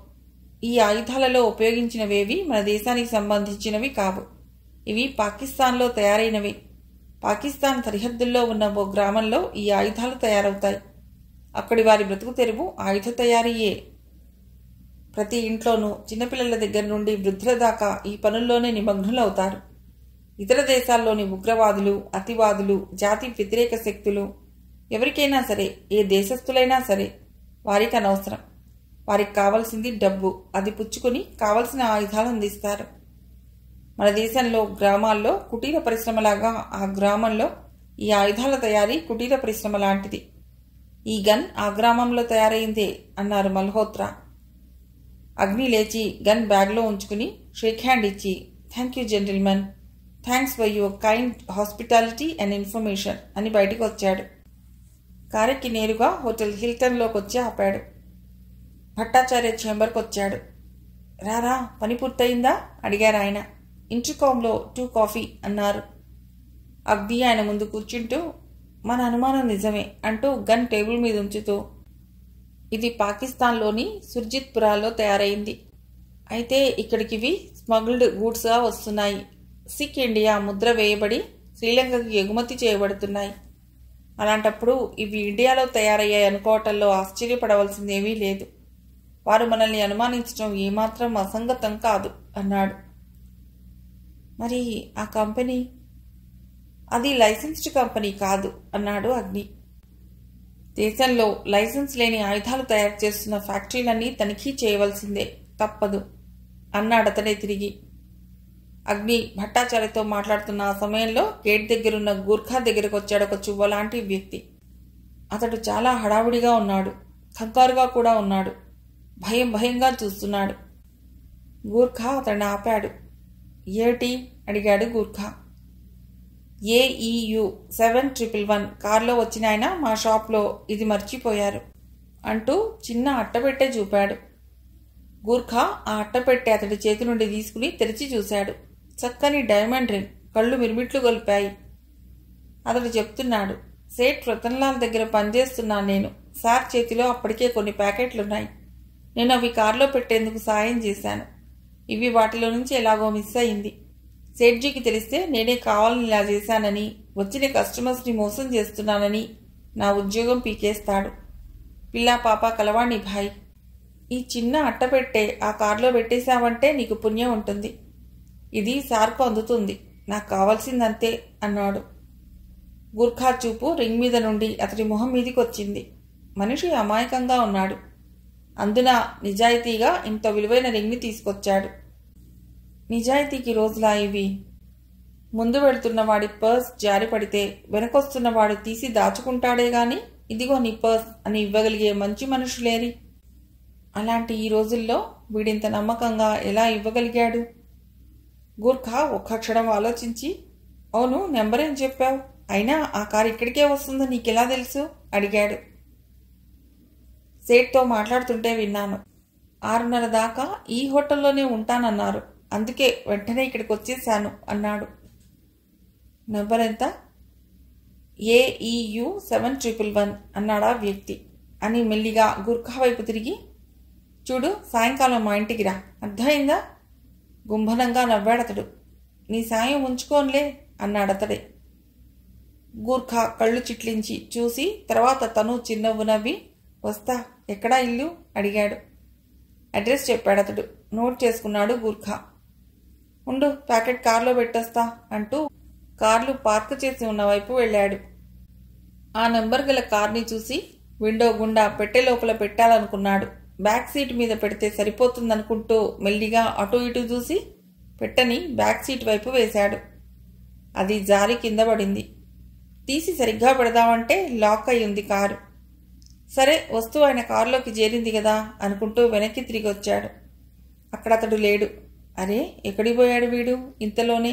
ఈ ఆయుధాలలో ఉపయోగించినవేవి మన దేశానికి సంబంధించినవి కావు. ఇవి పాకిస్తాన్లో తయారైనవి. పాకిస్తాన్ సరిహద్దుల్లో ఉన్న ఓ గ్రామంలో ఈ ఆయుధాలు తయారవుతాయి. అక్కడి వారి బ్రతుకు తెరువు ఆయుధ తయారీయే. ప్రతి ఇంట్లోనూ చిన్నపిల్లల దగ్గర నుండి వృద్ధుల దాకా ఈ పనుల్లోనే నిమగ్నులవుతారు. ఇతర దేశాల్లోని ఉగ్రవాదులు, అతివాదులు, జాతి వ్యతిరేక శక్తులు, ఎవరికైనా సరే, ఏ దేశస్థులైనా సరే వారికి అనవసరం. వారికి కావలసింది డబ్బు. అది పుచ్చుకుని కావలసిన ఆయుధాలు అందిస్తారు. మన దేశంలో గ్రామాల్లో కుటీర పరిశ్రమలాగా ఆ గ్రామంలో ఈ ఆయుధాల తయారీ కుటీర పరిశ్రమ లాంటిది. ఈ గన్ ఆ గ్రామంలో తయారైందే అన్నారు మల్హోత్రా. అగ్ని లేచి గన్ బ్యాగ్లో ఉంచుకుని షేక్ హ్యాండ్ ఇచ్చి, thank you gentlemen, thanks for your kind hospitality and information అని బయటికి వచ్చాడు. కారెక్కి నేరుగా హోటల్ హిల్టన్లోకి వచ్చి ఆపాడు. భట్టాచార్య చేంబర్కి వచ్చాడు. రారా, పని పూర్తయిందా అడిగారు ఆయన. ఇంటర్కామ్లో 2 కాఫీ అన్నారు. అగ్ని ఆయన ముందు కూర్చుంటూ, మన అనుమానం నిజమే అంటూ గన్ టేబుల్ మీద ఉంచుతూ, ఇది పాకిస్తాన్లోని సుర్జిత్పురాలో తయారైంది. అయితే ఇక్కడికివి స్మగ్ల్డ్ గూడ్స్గా వస్తున్నాయి. సిక్ ఇండియా ముద్ర వేయబడి శ్రీలంకకి ఎగుమతి చేయబడుతున్నాయి. అలాంటప్పుడు ఇవి ఇండియాలో తయారయ్యాయి అనుకోవటంలో ఆశ్చర్యపడవలసిందేమీ లేదు. వారు మనల్ని అనుమానించడం ఏమాత్రం అసంగతం కాదు అన్నాడు. మరి ఆ కంపెనీ? అది లైసెన్స్డ్ కంపెనీ కాదు అన్నాడు అగ్ని. దేశంలో లైసెన్స్ లేని ఆయుధాలు తయారు చేస్తున్న ఫ్యాక్టరీలన్నీ తనిఖీ చేయవలసిందే, తప్పదు అన్నాడతనే తిరిగి. అగ్ని భట్టాచార్యతో మాట్లాడుతున్న ఆ సమయంలో గేట్ దగ్గరున్న గూర్ఖా దగ్గరకు వచ్చాడు ఒక చువ్వలాంటి వ్యక్తి. అతడు చాలా హడావుడిగా ఉన్నాడు, కంగారుగా కూడా ఉన్నాడు, భయంగా చూస్తున్నాడు. గూర్ఖా అతన్ని ఆపాడు. ఏటి అడిగాడు గూర్ఖా. AEU 7111 కారులో వచ్చిన ఆయన మా షాప్లో ఇది మర్చిపోయారు అంటూ చిన్న అట్టపెట్టె చూపాడు. గూర్ఖా ఆ అట్టపెట్టె అతడి చేతి నుండి తీసుకుని తెరిచి చూశాడు. చక్కని డైమండ్ రింగ్, కళ్ళు మిరుమిట్లు గొలిపాయి. అతడు చెప్తున్నాడు, సేట్ రతన్లాల్ దగ్గర పనిచేస్తున్నాను నేను. సార్ చేతిలో అప్పటికే కొన్ని ప్యాకెట్లున్నాయి. నేను అవి కారులో పెట్టేందుకు సాయం చేశాను. ఇవి వాటిలో నుంచి ఎలాగో మిస్ అయింది. సేట్జీకి తెలిస్తే నేనే కావాలని ఇలా చేశానని, వచ్చిన కస్టమర్స్ని మోసం చేస్తున్నానని నా ఉద్యోగం పీకేస్తాడు. పిల్లా పాప కలవాణ్ణి భాయ్. ఈ చిన్న అట్టపెట్టే ఆ కారులో పెట్టేశావంటే నీకు పుణ్యం ఉంటుంది. ఇది సార్కు అందుతుంది. నాకు కావాల్సిందంతే అన్నాడు. గూర్ఖా చూపు రింగ్ మీద నుండి అతడి మొహం మీదికి వచ్చింది. మనిషి అమాయకంగా ఉన్నాడు. అందున నిజాయితీగా ఇంత విలువైన రింగ్ని తీసుకొచ్చాడు. నిజాయితీకి రోజులా ఇవి? ముందు వెళుతున్న వాడి పర్స్ జారి పడితే వెనకొస్తున్న వాడు తీసి దాచుకుంటాడే గాని ఇదిగో నీ పర్స్ అని ఇవ్వగలిగే మంచి మనుషులేరి. అలాంటి ఈ రోజుల్లో వీడింత నమ్మకంగా ఎలా ఇవ్వగలిగాడు? గూర్ఖా ఒక్క క్షణం ఆలోచించి, అవును, నెంబరేం చెప్పావు? అయినా ఆ కారు ఇక్కడికే వస్తుందో నీకెలా తెలుసు? అడిగాడు. సేట్తో మాట్లాడుతుంటే విన్నాను. 6:30 దాకా ఈ హోటల్లోనే ఉంటానన్నారు. అందుకే వెంటనే ఇక్కడికి వచ్చేసాను అన్నాడు. నెంబర్ ఎంత? AEU 7111 అన్నాడా వ్యక్తి. అని మెల్లిగా గూర్ఖా వైపు తిరిగి, చూడు, సాయంకాలం మా ఇంటికి రా, అర్థమైందా? గుంభనంగా నవ్వాడతడు. నీ సాయం ఉంచుకోన్లే అన్నాడతడే. గూర్ఖా కళ్ళు చిట్లించి చూసి తర్వాత తను చిన్నవ్వు నవ్వి, వస్తా, ఎక్కడా ఇల్లు అడిగాడు. అడ్రస్ చెప్పాడతడు. నోట్ చేసుకున్నాడు గూర్ఖా. ఉండు, ప్యాకెట్ కార్లో పెట్టొస్తా అంటూ కార్లు పార్క్ చేసి ఉన్న వైపు వెళ్ళాడు. ఆ నెంబర్ గల కార్ని చూసి విండో గుండా పెట్టె లోపల పెట్టాలనుకున్నాడు. బ్యాక్ సీట్ మీద పెడితే సరిపోతుందనుకుంటూ మెల్లిగా అటు ఇటు చూసి పెట్టని బ్యాక్ సీట్ వైపు వేశాడు. అది జారి కింద పడింది. తీసి సరిగ్గా పెడదామంటే లాక్ అయి ఉంది కారు. సరే, వస్తువు ఆయన కారులోకి చేరింది కదా అనుకుంటూ వెనక్కి తిరిగి వచ్చాడు. అక్కడ అతడు లేడు. అరే, ఎక్కడికి పోయాడు వీడు ఇంతలోనే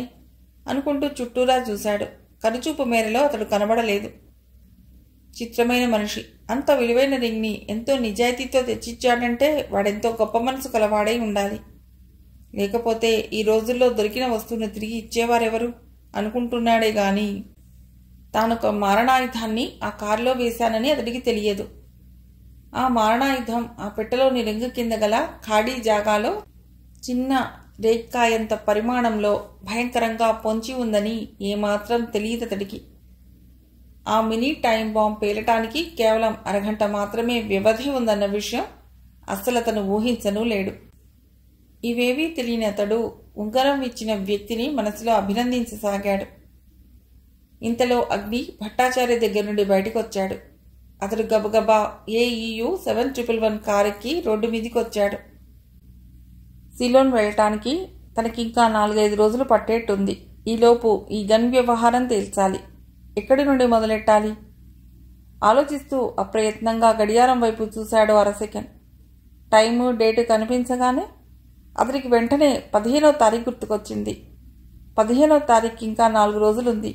అనుకుంటూ చుట్టూరా చూశాడు. కనుచూపు మేరలో అతడు కనబడలేదు. చిత్రమైన మనిషి. అంత విలువైన రింగ్ని ఎంతో నిజాయితీతో తెచ్చిచ్చాడంటే వాడెంతో గొప్ప మనసు కలవాడై ఉండాలి. లేకపోతే ఈ రోజుల్లో దొరికిన వస్తువును తిరిగి ఇచ్చేవారెవరు అనుకుంటున్నాడే గాని తానొక మారణాయుధాన్ని ఆ కారులో వేశానని అతడికి తెలియదు. ఆ మారణాయుధం ఆ పెట్టెలోని రింగు కింద గల ఖాళీ జాగాలో చిన్న రేక్కాయంత పరిమాణంలో భయంకరంగా పొంచి ఉందని ఏమాత్రం తెలియదతడికి. ఆ మినీ టైం బాంబ్ పేలటానికి కేవలం అరగంట మాత్రమే వ్యవధి ఉందన్న విషయం అస్సలతను ఊహించనూ లేడు. ఇవేవీ తెలియని అతడు ఉంగరం ఇచ్చిన వ్యక్తిని మనసులో అభినందించసాగాడు. ఇంతలో అగ్ని భట్టాచార్య దగ్గర నుండి బయటకు వచ్చాడు. అతడు గబగబా AEU 7111 కారెక్కి రోడ్డు మీదికి వచ్చాడు. సిలోన్ వెళ్ళటానికి తనకింకా 4-5 రోజులు పట్టేట్టుంది. ఈలోపు ఈ గన్ వ్యవహారం తేల్చాలి. ఎక్కడి నుండి మొదలెట్టాలి? ఆలోచిస్తూ అప్రయత్నంగా గడియారం వైపు చూశాడు. 1/2 సెకండ్. టైము డేటు కనిపించగానే అతడికి వెంటనే 15వ తారీఖు గుర్తుకొచ్చింది. 15వ తారీఖు ఇంకా 4 రోజులుంది.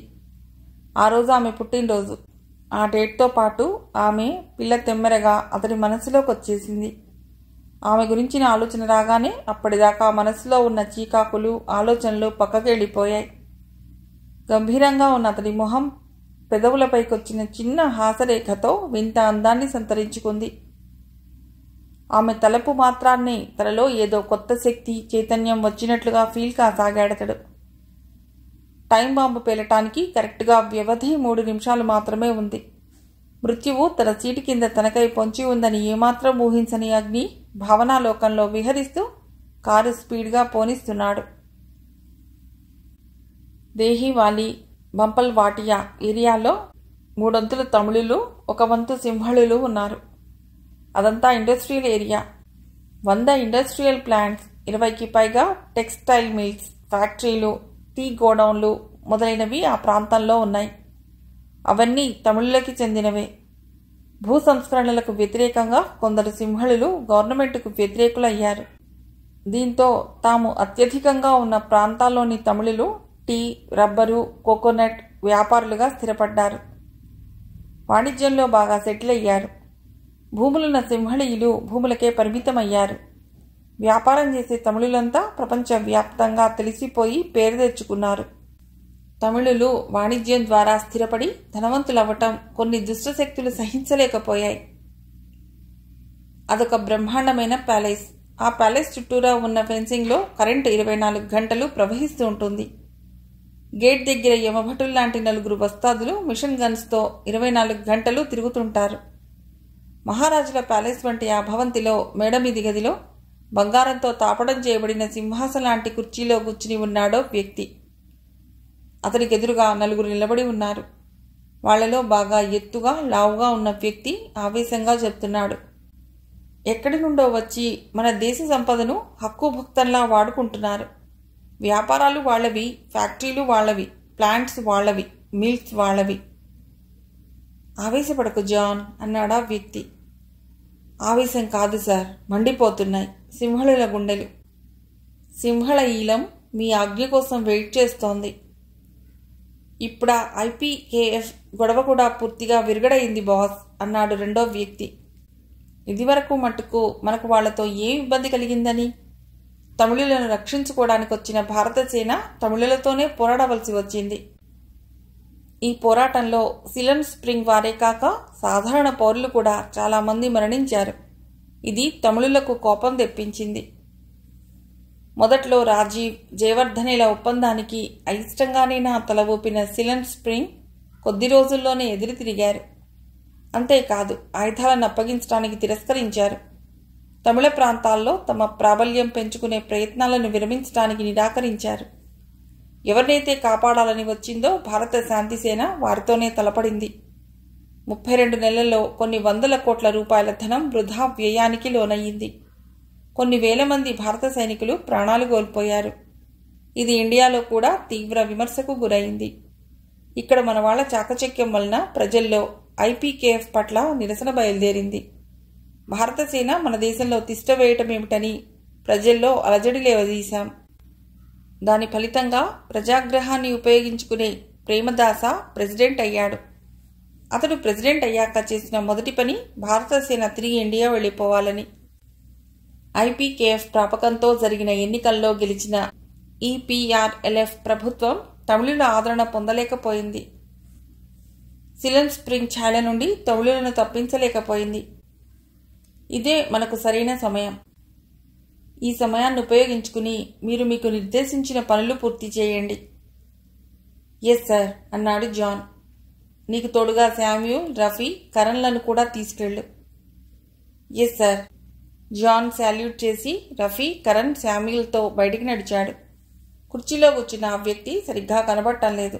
ఆ రోజు ఆమె పుట్టినరోజు. ఆ డేట్తో పాటు ఆమె పిల్ల తెమ్మెరగా అతడి మనసులోకి వచ్చేసింది. ఆమె గురించిన ఆలోచన రాగానే అప్పటిదాకా మనసులో ఉన్న చీకాకులు ఆలోచనలు పక్కకి వెళ్ళిపోయాయి. గంభీరంగా ఉన్న అతడి మొహం పెదవులపైకొచ్చిన చిన్న హాసరేఖతో వింత అందాన్ని సంతరించుకుంది. ఆమె తలపు మాత్రాన్ని తనలో ఏదో కొత్త శక్తి చైతన్యం వచ్చినట్లుగా ఫీల్ కాసాగాడతడు. టైం బాంబు పేలటానికి కరెక్ట్గా వ్యవధి 3 నిమిషాలు మాత్రమే ఉంది. మృత్యువు తన సీటు కింద తనకై పొంచి ఉందని ఏమాత్రం ఊహించని అగ్ని భావనాలోకంలో విహరిస్తూ కారు స్పీడ్గా పోనిస్తున్నాడు. దేహివాలి, బంపల్ వాటియా ఏరియాలో 3 వంతులు తమిళులు, 1 వంతు సింహళులు ఉన్నారు. అదంతా ఇండస్ట్రియల్ ఏరియా. 100 ఇండస్ట్రియల్ ప్లాంట్స్, 20కి పైగా టెక్స్టైల్ మిల్స్, ఫ్యాక్టరీలు, టీ గోడౌన్లు మొదలైనవి ఆ ప్రాంతంలో ఉన్నాయి. అవన్నీ తమిళులకి చెందినవే. భూ సంస్కరణలకు వ్యతిరేకంగా కొందరు సింహళులు గవర్నమెంట్కు వ్యతిరేకులయ్యారు. దీంతో తాము అత్యధికంగా ఉన్న ప్రాంతాల్లోని తమిళులు టీ, రబ్బరు, కోకోనట్ వ్యాపారులుగా స్థిరపడ్డారు. వాణిజ్యంలో బాగా సెటిల్ అయ్యారు. భూములున్న సింహళీయులు భూములకే పరిమితమయ్యారు. వ్యాపారం చేసే తమిళులంతా ప్రపంచవ్యాప్తంగా తెలిసిపోయి పేరు తెచ్చుకున్నారు. తమిళులు వాణిజ్యం ద్వారా స్థిరపడి ధనవంతులవ్వటం కొన్ని దుష్టశక్తులు సహించలేకపోయాయి. అదొక బ్రహ్మాండమైన ప్యాలెస్. ఆ ప్యాలెస్ చుట్టూరా ఉన్న ఫెన్సింగ్లో కరెంటు 24 గంటలు ప్రవహిస్తూ ఉంటుంది. గేట్ దగ్గర యమభటుల్లాంటి 4 వస్తాదులు మిషన్ గన్స్తో 24 గంటలు తిరుగుతుంటారు. మహారాజుల ప్యాలెస్ వంటి ఆ భవంతిలో మేడమీది గదిలో బంగారంతో తాపడం చేయబడిన సింహాసనం లాంటి కుర్చీలో కూర్చుని ఉన్నాడో వ్యక్తి. అతడికి ఎదురుగా 4 నిలబడి ఉన్నారు. వాళ్లలో బాగా ఎత్తుగా లావుగా ఉన్న వ్యక్తి ఆవేశంగా చెప్తున్నాడు. ఎక్కడి నుండో వచ్చి మన దేశ సంపదను హక్కుభక్తంలా వాడుకుంటున్నారు. వ్యాపారాలు వాళ్ళవి, ఫ్యాక్టరీలు వాళ్ళవి, ప్లాంట్స్ వాళ్ళవి, మిల్స్ వాళ్ళవి. ఆవేశపడకు జాన్ అన్నాడా వ్యక్తి. ఆవేశం కాదు సార్, మండిపోతున్నాయి సింహళుల గుండెలు. సింహళ ఈలం మీ ఆజ్ఞ కోసం వెయిట్ చేస్తోంది. ఇప్పుడా ఐపీకేఎఫ్ గొడవ కూడా పూర్తిగా విరగడైంది బాస్ అన్నాడు రెండో వ్యక్తి. ఇదివరకు మట్టుకు మనకు వాళ్లతో ఏం ఇబ్బంది కలిగిందని? తమిళులను రక్షించుకోవడానికి వచ్చిన భారత సేన తమిళులతోనే పోరాడవలసి వచ్చింది. ఈ పోరాటంలో సిలన్ స్ప్రింగ్ వారే కాక సాధారణ పౌరులు కూడా చాలామంది మరణించారు. ఇది తమిళులకు కోపం తెప్పించింది. మొదట్లో రాజీవ్, జయవర్ధనేల ఒప్పందానికి అయిష్టంగానైనా తల ఊపిన సిలన్ స్ప్రింగ్ కొద్ది రోజుల్లోనే ఎదురు తిరిగారు. అంతేకాదు, ఆయుధాలను అప్పగించడానికి తిరస్కరించారు. తమిళ ప్రాంతాల్లో తమ ప్రాబల్యం పెంచుకునే ప్రయత్నాలను విరమించడానికి నిరాకరించారు. ఎవరినైతే కాపాడాలని వచ్చిందో భారత శాంతిసేన వారితోనే తలపడింది. 32 నెలల్లో కొన్ని వందల కోట్ల రూపాయల ధనం వృధా వ్యయానికి లోనయ్యింది. కొన్ని వేల మంది భారత సైనికులు ప్రాణాలు కోల్పోయారు. ఇది ఇండియాలో కూడా తీవ్ర విమర్శకు గురైంది. ఇక్కడ మన వాళ్ల చాకచక్యం వలన ప్రజల్లో ఐపీకేఎఫ్ పట్ల నిరసన బయలుదేరింది. భారత సేన మన దేశంలో తిష్ట వేయటమేమిటని ప్రజల్లో అలజడి లేవదీశాం. దాని ఫలితంగా ప్రజాగ్రహాన్ని ఉపయోగించుకునే ప్రేమదాస ప్రెసిడెంట్ అయ్యాడు. అతడు ప్రెసిడెంట్ అయ్యాక చేసిన మొదటి పని భారత సేన తిరిగి ఇండియా వెళ్ళిపోవాలని. ఐపీకేఎఫ్ ప్రాపకంతో జరిగిన ఎన్నికల్లో గెలిచిన ఈపీఆర్ఎల్ఎఫ్ ప్రభుత్వం తమిళుల ఆదరణ పొందలేకపోయింది. సిలన్ స్ప్రింగ్ ఛాయ నుండి తమిళులను తప్పించలేకపోయింది. ఇదే మనకు సరైన సమయం. ఈ సమయాన్ని ఉపయోగించుకుని మీరు మీకు నిర్దేశించిన పనులు పూర్తి చేయండి. ఎస్ సార్ అన్నాడు జాన్. నీకు తోడుగా శామ్యూల్, రఫీ, కరణ్లను కూడా తీసుకెళ్ళు. Yes sir. జాన్ శాల్యూట్ చేసి రఫీ, కరణ్, శామ్యూల్తో బయటికి నడిచాడు. కుర్చీలో కూర్చున్న ఆ వ్యక్తి సరిగ్గా కనబడటం లేదు.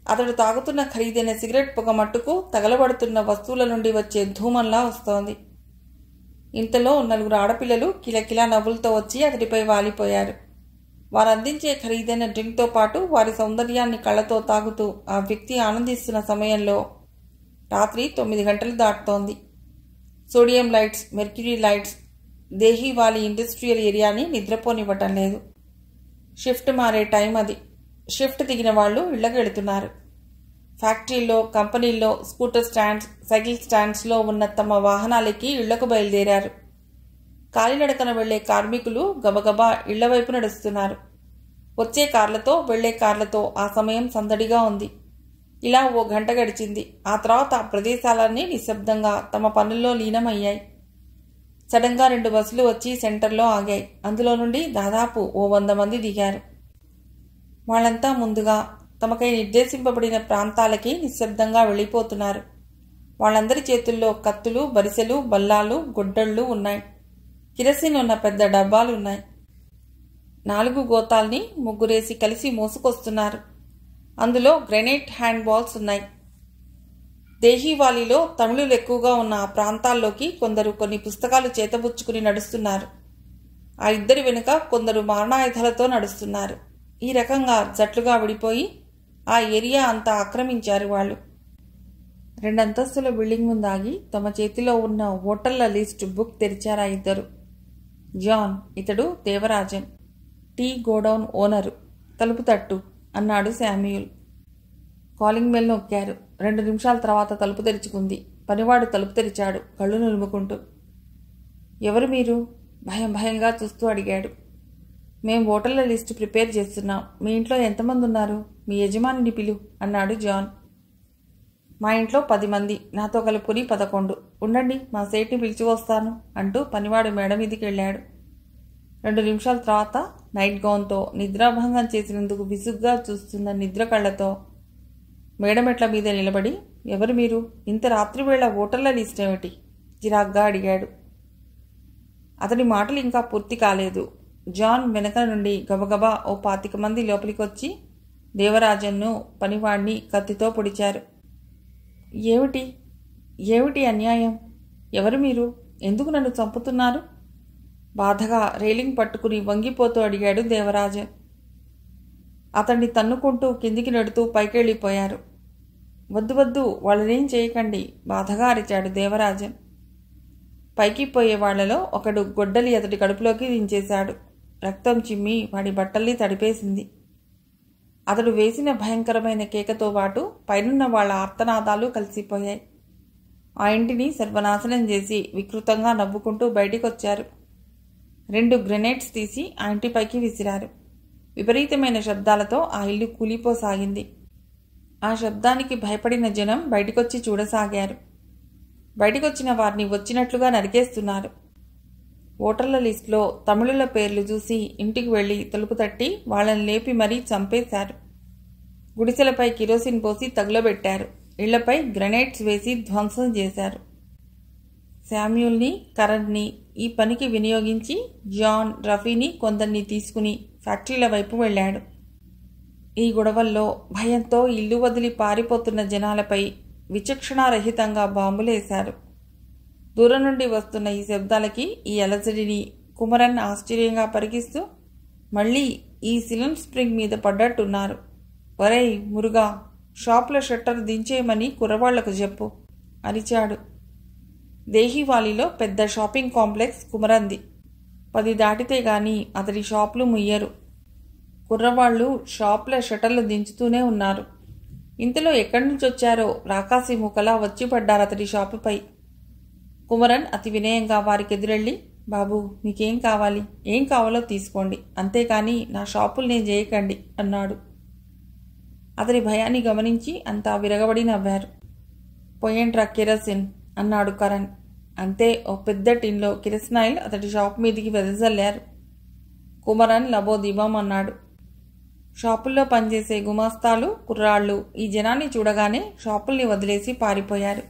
అతడు తాగుతున్న ఖరీదైన సిగరెట్ పొగ మట్టుకు తగలబడుతున్న వస్తువుల నుండి వచ్చే ధూమంలా వస్తోంది. ఇంతలో 4 ఆడపిల్లలు కిలకిలా నవ్వులతో వచ్చి అతడిపై వాలిపోయారు. వారు అందించే ఖరీదైన డ్రింక్తో పాటు వారి సౌందర్యాన్ని కళ్ళతో తాగుతూ ఆ వ్యక్తి ఆనందిస్తున్న సమయంలో రాత్రి 9 గంటలు దాటుతోంది. సోడియం లైట్స్, మెర్క్యూరీ లైట్స్ దేహీవాలి ఇండస్ట్రియల్ ఏరియాని నిద్రపోనివ్వటం లేదు. షిఫ్ట్ మారే టైం అది. షిఫ్ట్ దిగిన వాళ్ళు ఇళ్లకు వెళుతున్నారు. ఫ్యాక్టరీల్లో, కంపెనీల్లో, స్కూటర్ స్టాండ్స్, సైకిల్ స్టాండ్స్లో ఉన్న తమ వాహనాలకి ఇళ్లకు బయలుదేరారు. కాలినడకన వెళ్లే కార్మికులు గబగబా ఇళ్ల వైపు నడుస్తున్నారు. వచ్చే కార్లతో, వెళ్లే కార్లతో ఆ సమయం సందడిగా ఉంది. ఇలా ఓ గంట గడిచింది. ఆ తర్వాత ఆ ప్రదేశాలన్నీ నిశ్శబ్దంగా తమ పనుల్లో లీనమయ్యాయి. సడన్గా 2 బస్సులు వచ్చి సెంటర్లో ఆగాయి. అందులో నుండి దాదాపు ఓ 100 మంది దిగారు. వాళ్ళంతా ముందుగా తమకై నిర్దేశింపబడిన ప్రాంతాలకి నిశ్శబ్దంగా వెళ్ళిపోతున్నారు. వాళ్ళందరి చేతుల్లో కత్తులు, బరిసెలు, బల్లాలు, గొడ్డళ్లు ఉన్నాయి. కిరసిన్ ఉన్న పెద్ద డబ్బాలు ఉన్నాయి. 4 గోతాల్ని ముగ్గురేసి కలిసి మోసుకొస్తున్నారు. అందులో గ్రెనేట్ హ్యాండ్ బాల్స్ ఉన్నాయి. దేహీవాలీలో తమిళులు ఎక్కువగా ఉన్న ఆ ప్రాంతాల్లోకి కొందరు కొన్ని పుస్తకాలు చేతబుచ్చుకుని నడుస్తున్నారు. ఆ ఇద్దరి వెనుక కొందరు మారణాయుధాలతో నడుస్తున్నారు. ఈ రకంగా జట్లుగా విడిపోయి ఆ ఏరియా అంతా ఆక్రమించారు వాళ్ళు. 2 అంతస్తుల బిల్డింగ్ ముందాగి తమ చేతిలో ఉన్న ఓటర్ల లిస్టు బుక్ తెరిచారా ఇద్దరు. జాన్, ఇతడు దేవరాజన్, టీ గోడౌన్ ఓనరు. తలుపు తట్టు అన్నాడు శామ్యూల్. Calling bell నొక్కారు. 2 నిమిషాల తర్వాత తలుపు తెరుచుకుంది. పనివాడు తలుపు తెరిచాడు, కళ్ళు నులుముకుంటూ. ఎవరు మీరు? భయంగా చూస్తూ అడిగాడు. మేం ఓటర్ల లిస్టు ప్రిపేర్ చేస్తున్నాం. మీ ఇంట్లో ఎంతమంది ఉన్నారు? మీ యజమానిని పిలు అన్నాడు జాన్. మా ఇంట్లో 10 మంది, నాతో కలుపుకుని 11. ఉండండి, మా సేట్ని పిలిచి వస్తాను అంటూ పనివాడు మేడ మీదికి వెళ్ళాడు. 2 నిమిషాల తర్వాత నైట్ గౌన్తో నిద్రాభంగం చేసినందుకు విసుగ్గా చూస్తున్న నిద్ర కళ్లతో మేడమెట్ల మీద నిలబడి, ఎవరు మీరు? ఇంత రాత్రివేళ ఓటర్ల లిస్ట్ ఏమిటి? చిరాగ్గా అడిగాడు. అతడి మాటలు ఇంకా పూర్తి కాలేదు. జాన్ వెనక నుండి గబగబా ఓ 25 మంది లోపలికొచ్చి దేవరాజన్ను, పనివాణ్ణి కత్తితో పొడిచారు. ఏమిటి అన్యాయం? ఎవరు మీరు? ఎందుకు నన్ను చంపుతున్నారు? బాధగా రైలింగ్ పట్టుకుని వంగిపోతూ అడిగాడు దేవరాజన్. అతన్ని తన్నుకుంటూ కిందికి నెడుతూ పైకెళ్ళిపోయారు. వద్దు వద్దు, వాళ్ళనేం చేయకండి, బాధగా అరిచాడు దేవరాజన్. పైకి పోయే వాళ్లలో ఒకడు గొడ్డలి అతడి కడుపులోకి దించేశాడు. రక్తం చిమ్మి వాడి బట్టల్ని తడిపేసింది. అతడు వేసిన భయంకరమైన కేకతో పాటు పైనున్న వాళ్ల ఆర్తనాదాలు కలిసిపోయాయి. ఆ ఇంటిని సర్వనాశనం చేసి వికృతంగా నవ్వుకుంటూ బయటికొచ్చారు. 2 గ్రెనేడ్స్ తీసి ఆ ఇంటిపైకి విసిరారు. విపరీతమైన శబ్దాలతో ఆ ఇల్లు కూలిపోసాగింది. ఆ శబ్దానికి భయపడిన జనం బయటికొచ్చి చూడసాగారు. బయటికొచ్చిన వారిని వచ్చినట్లుగా నరికేస్తున్నారు. ఓటర్ల లిస్టులో తమిళుల పేర్లు చూసి ఇంటికి వెళ్లి తలుపు తట్టి వాళ్ళని లేపి మరీ చంపేశారు. గుడిసెలపై కిరోసిన్ పోసి తగులబెట్టారు. ఇళ్లపై గ్రెనేడ్స్ వేసి ధ్వంసం చేశారు. శామ్యూల్ని, కరణ్ని ఈ పనికి వినియోగించి జాన్, రఫీని కొందరిని తీసుకుని ఫ్యాక్టరీల వైపు వెళ్ళాడు. ఈ గొడవల్లో భయంతో ఇల్లు వదిలి పారిపోతున్న జనాలపై విచక్షణారహితంగా బాంబులేశారు. దూరం నుండి వస్తున్న ఈ శబ్దాలకి, ఈ అలజడిని కుమరన్ ఆశ్చర్యంగా పరికిస్తూ మళ్ళీ ఈ సిలన్ స్ప్రింగ్ మీద పడ్డట్టున్నారు. ఒరేయ్ మురుగా, షాపుల షట్టర్ దించేయమని కుర్రవాళ్లకు చెప్పు అరిచాడు. దేహివాలీలో పెద్ద షాపింగ్ కాంప్లెక్స్ కుమరంది. 10 దాటితే గాని అతడి షాపులు ముయ్యరు. కుర్రవాళ్లు షాపుల షట్టర్లు దించుతూనే ఉన్నారు. ఇంతలో ఎక్కడి నుంచి వచ్చారో రాకాసి మూకలా వచ్చి పడ్డారు అతడి షాపుపై. కుమరన్ అతి వినయంగా వారికెదురెళ్ళి, బాబు మీకేం కావాలి, ఏం కావాలో తీసుకోండి, అంతేకాని నా షాపుల్నే చేయకండి అన్నాడు. అతని భయాన్ని గమనించి అంతా విరగబడి నవ్వారు. పొయ్యంట్రా కిరసిన్ అన్నాడు కరణ్. అంతే ఓ పెద్ద టిన్లో కిరసనాయిల్ అతడి షాపు మీదికి వెదజల్లారు. కుమరన్ లబోదీబం అన్నాడు. షాపుల్లో పనిచేసే గుమాస్తాలు, కుర్రాళ్ళు ఈ జనాన్ని చూడగానే షాపుల్ని వదిలేసి పారిపోయారు.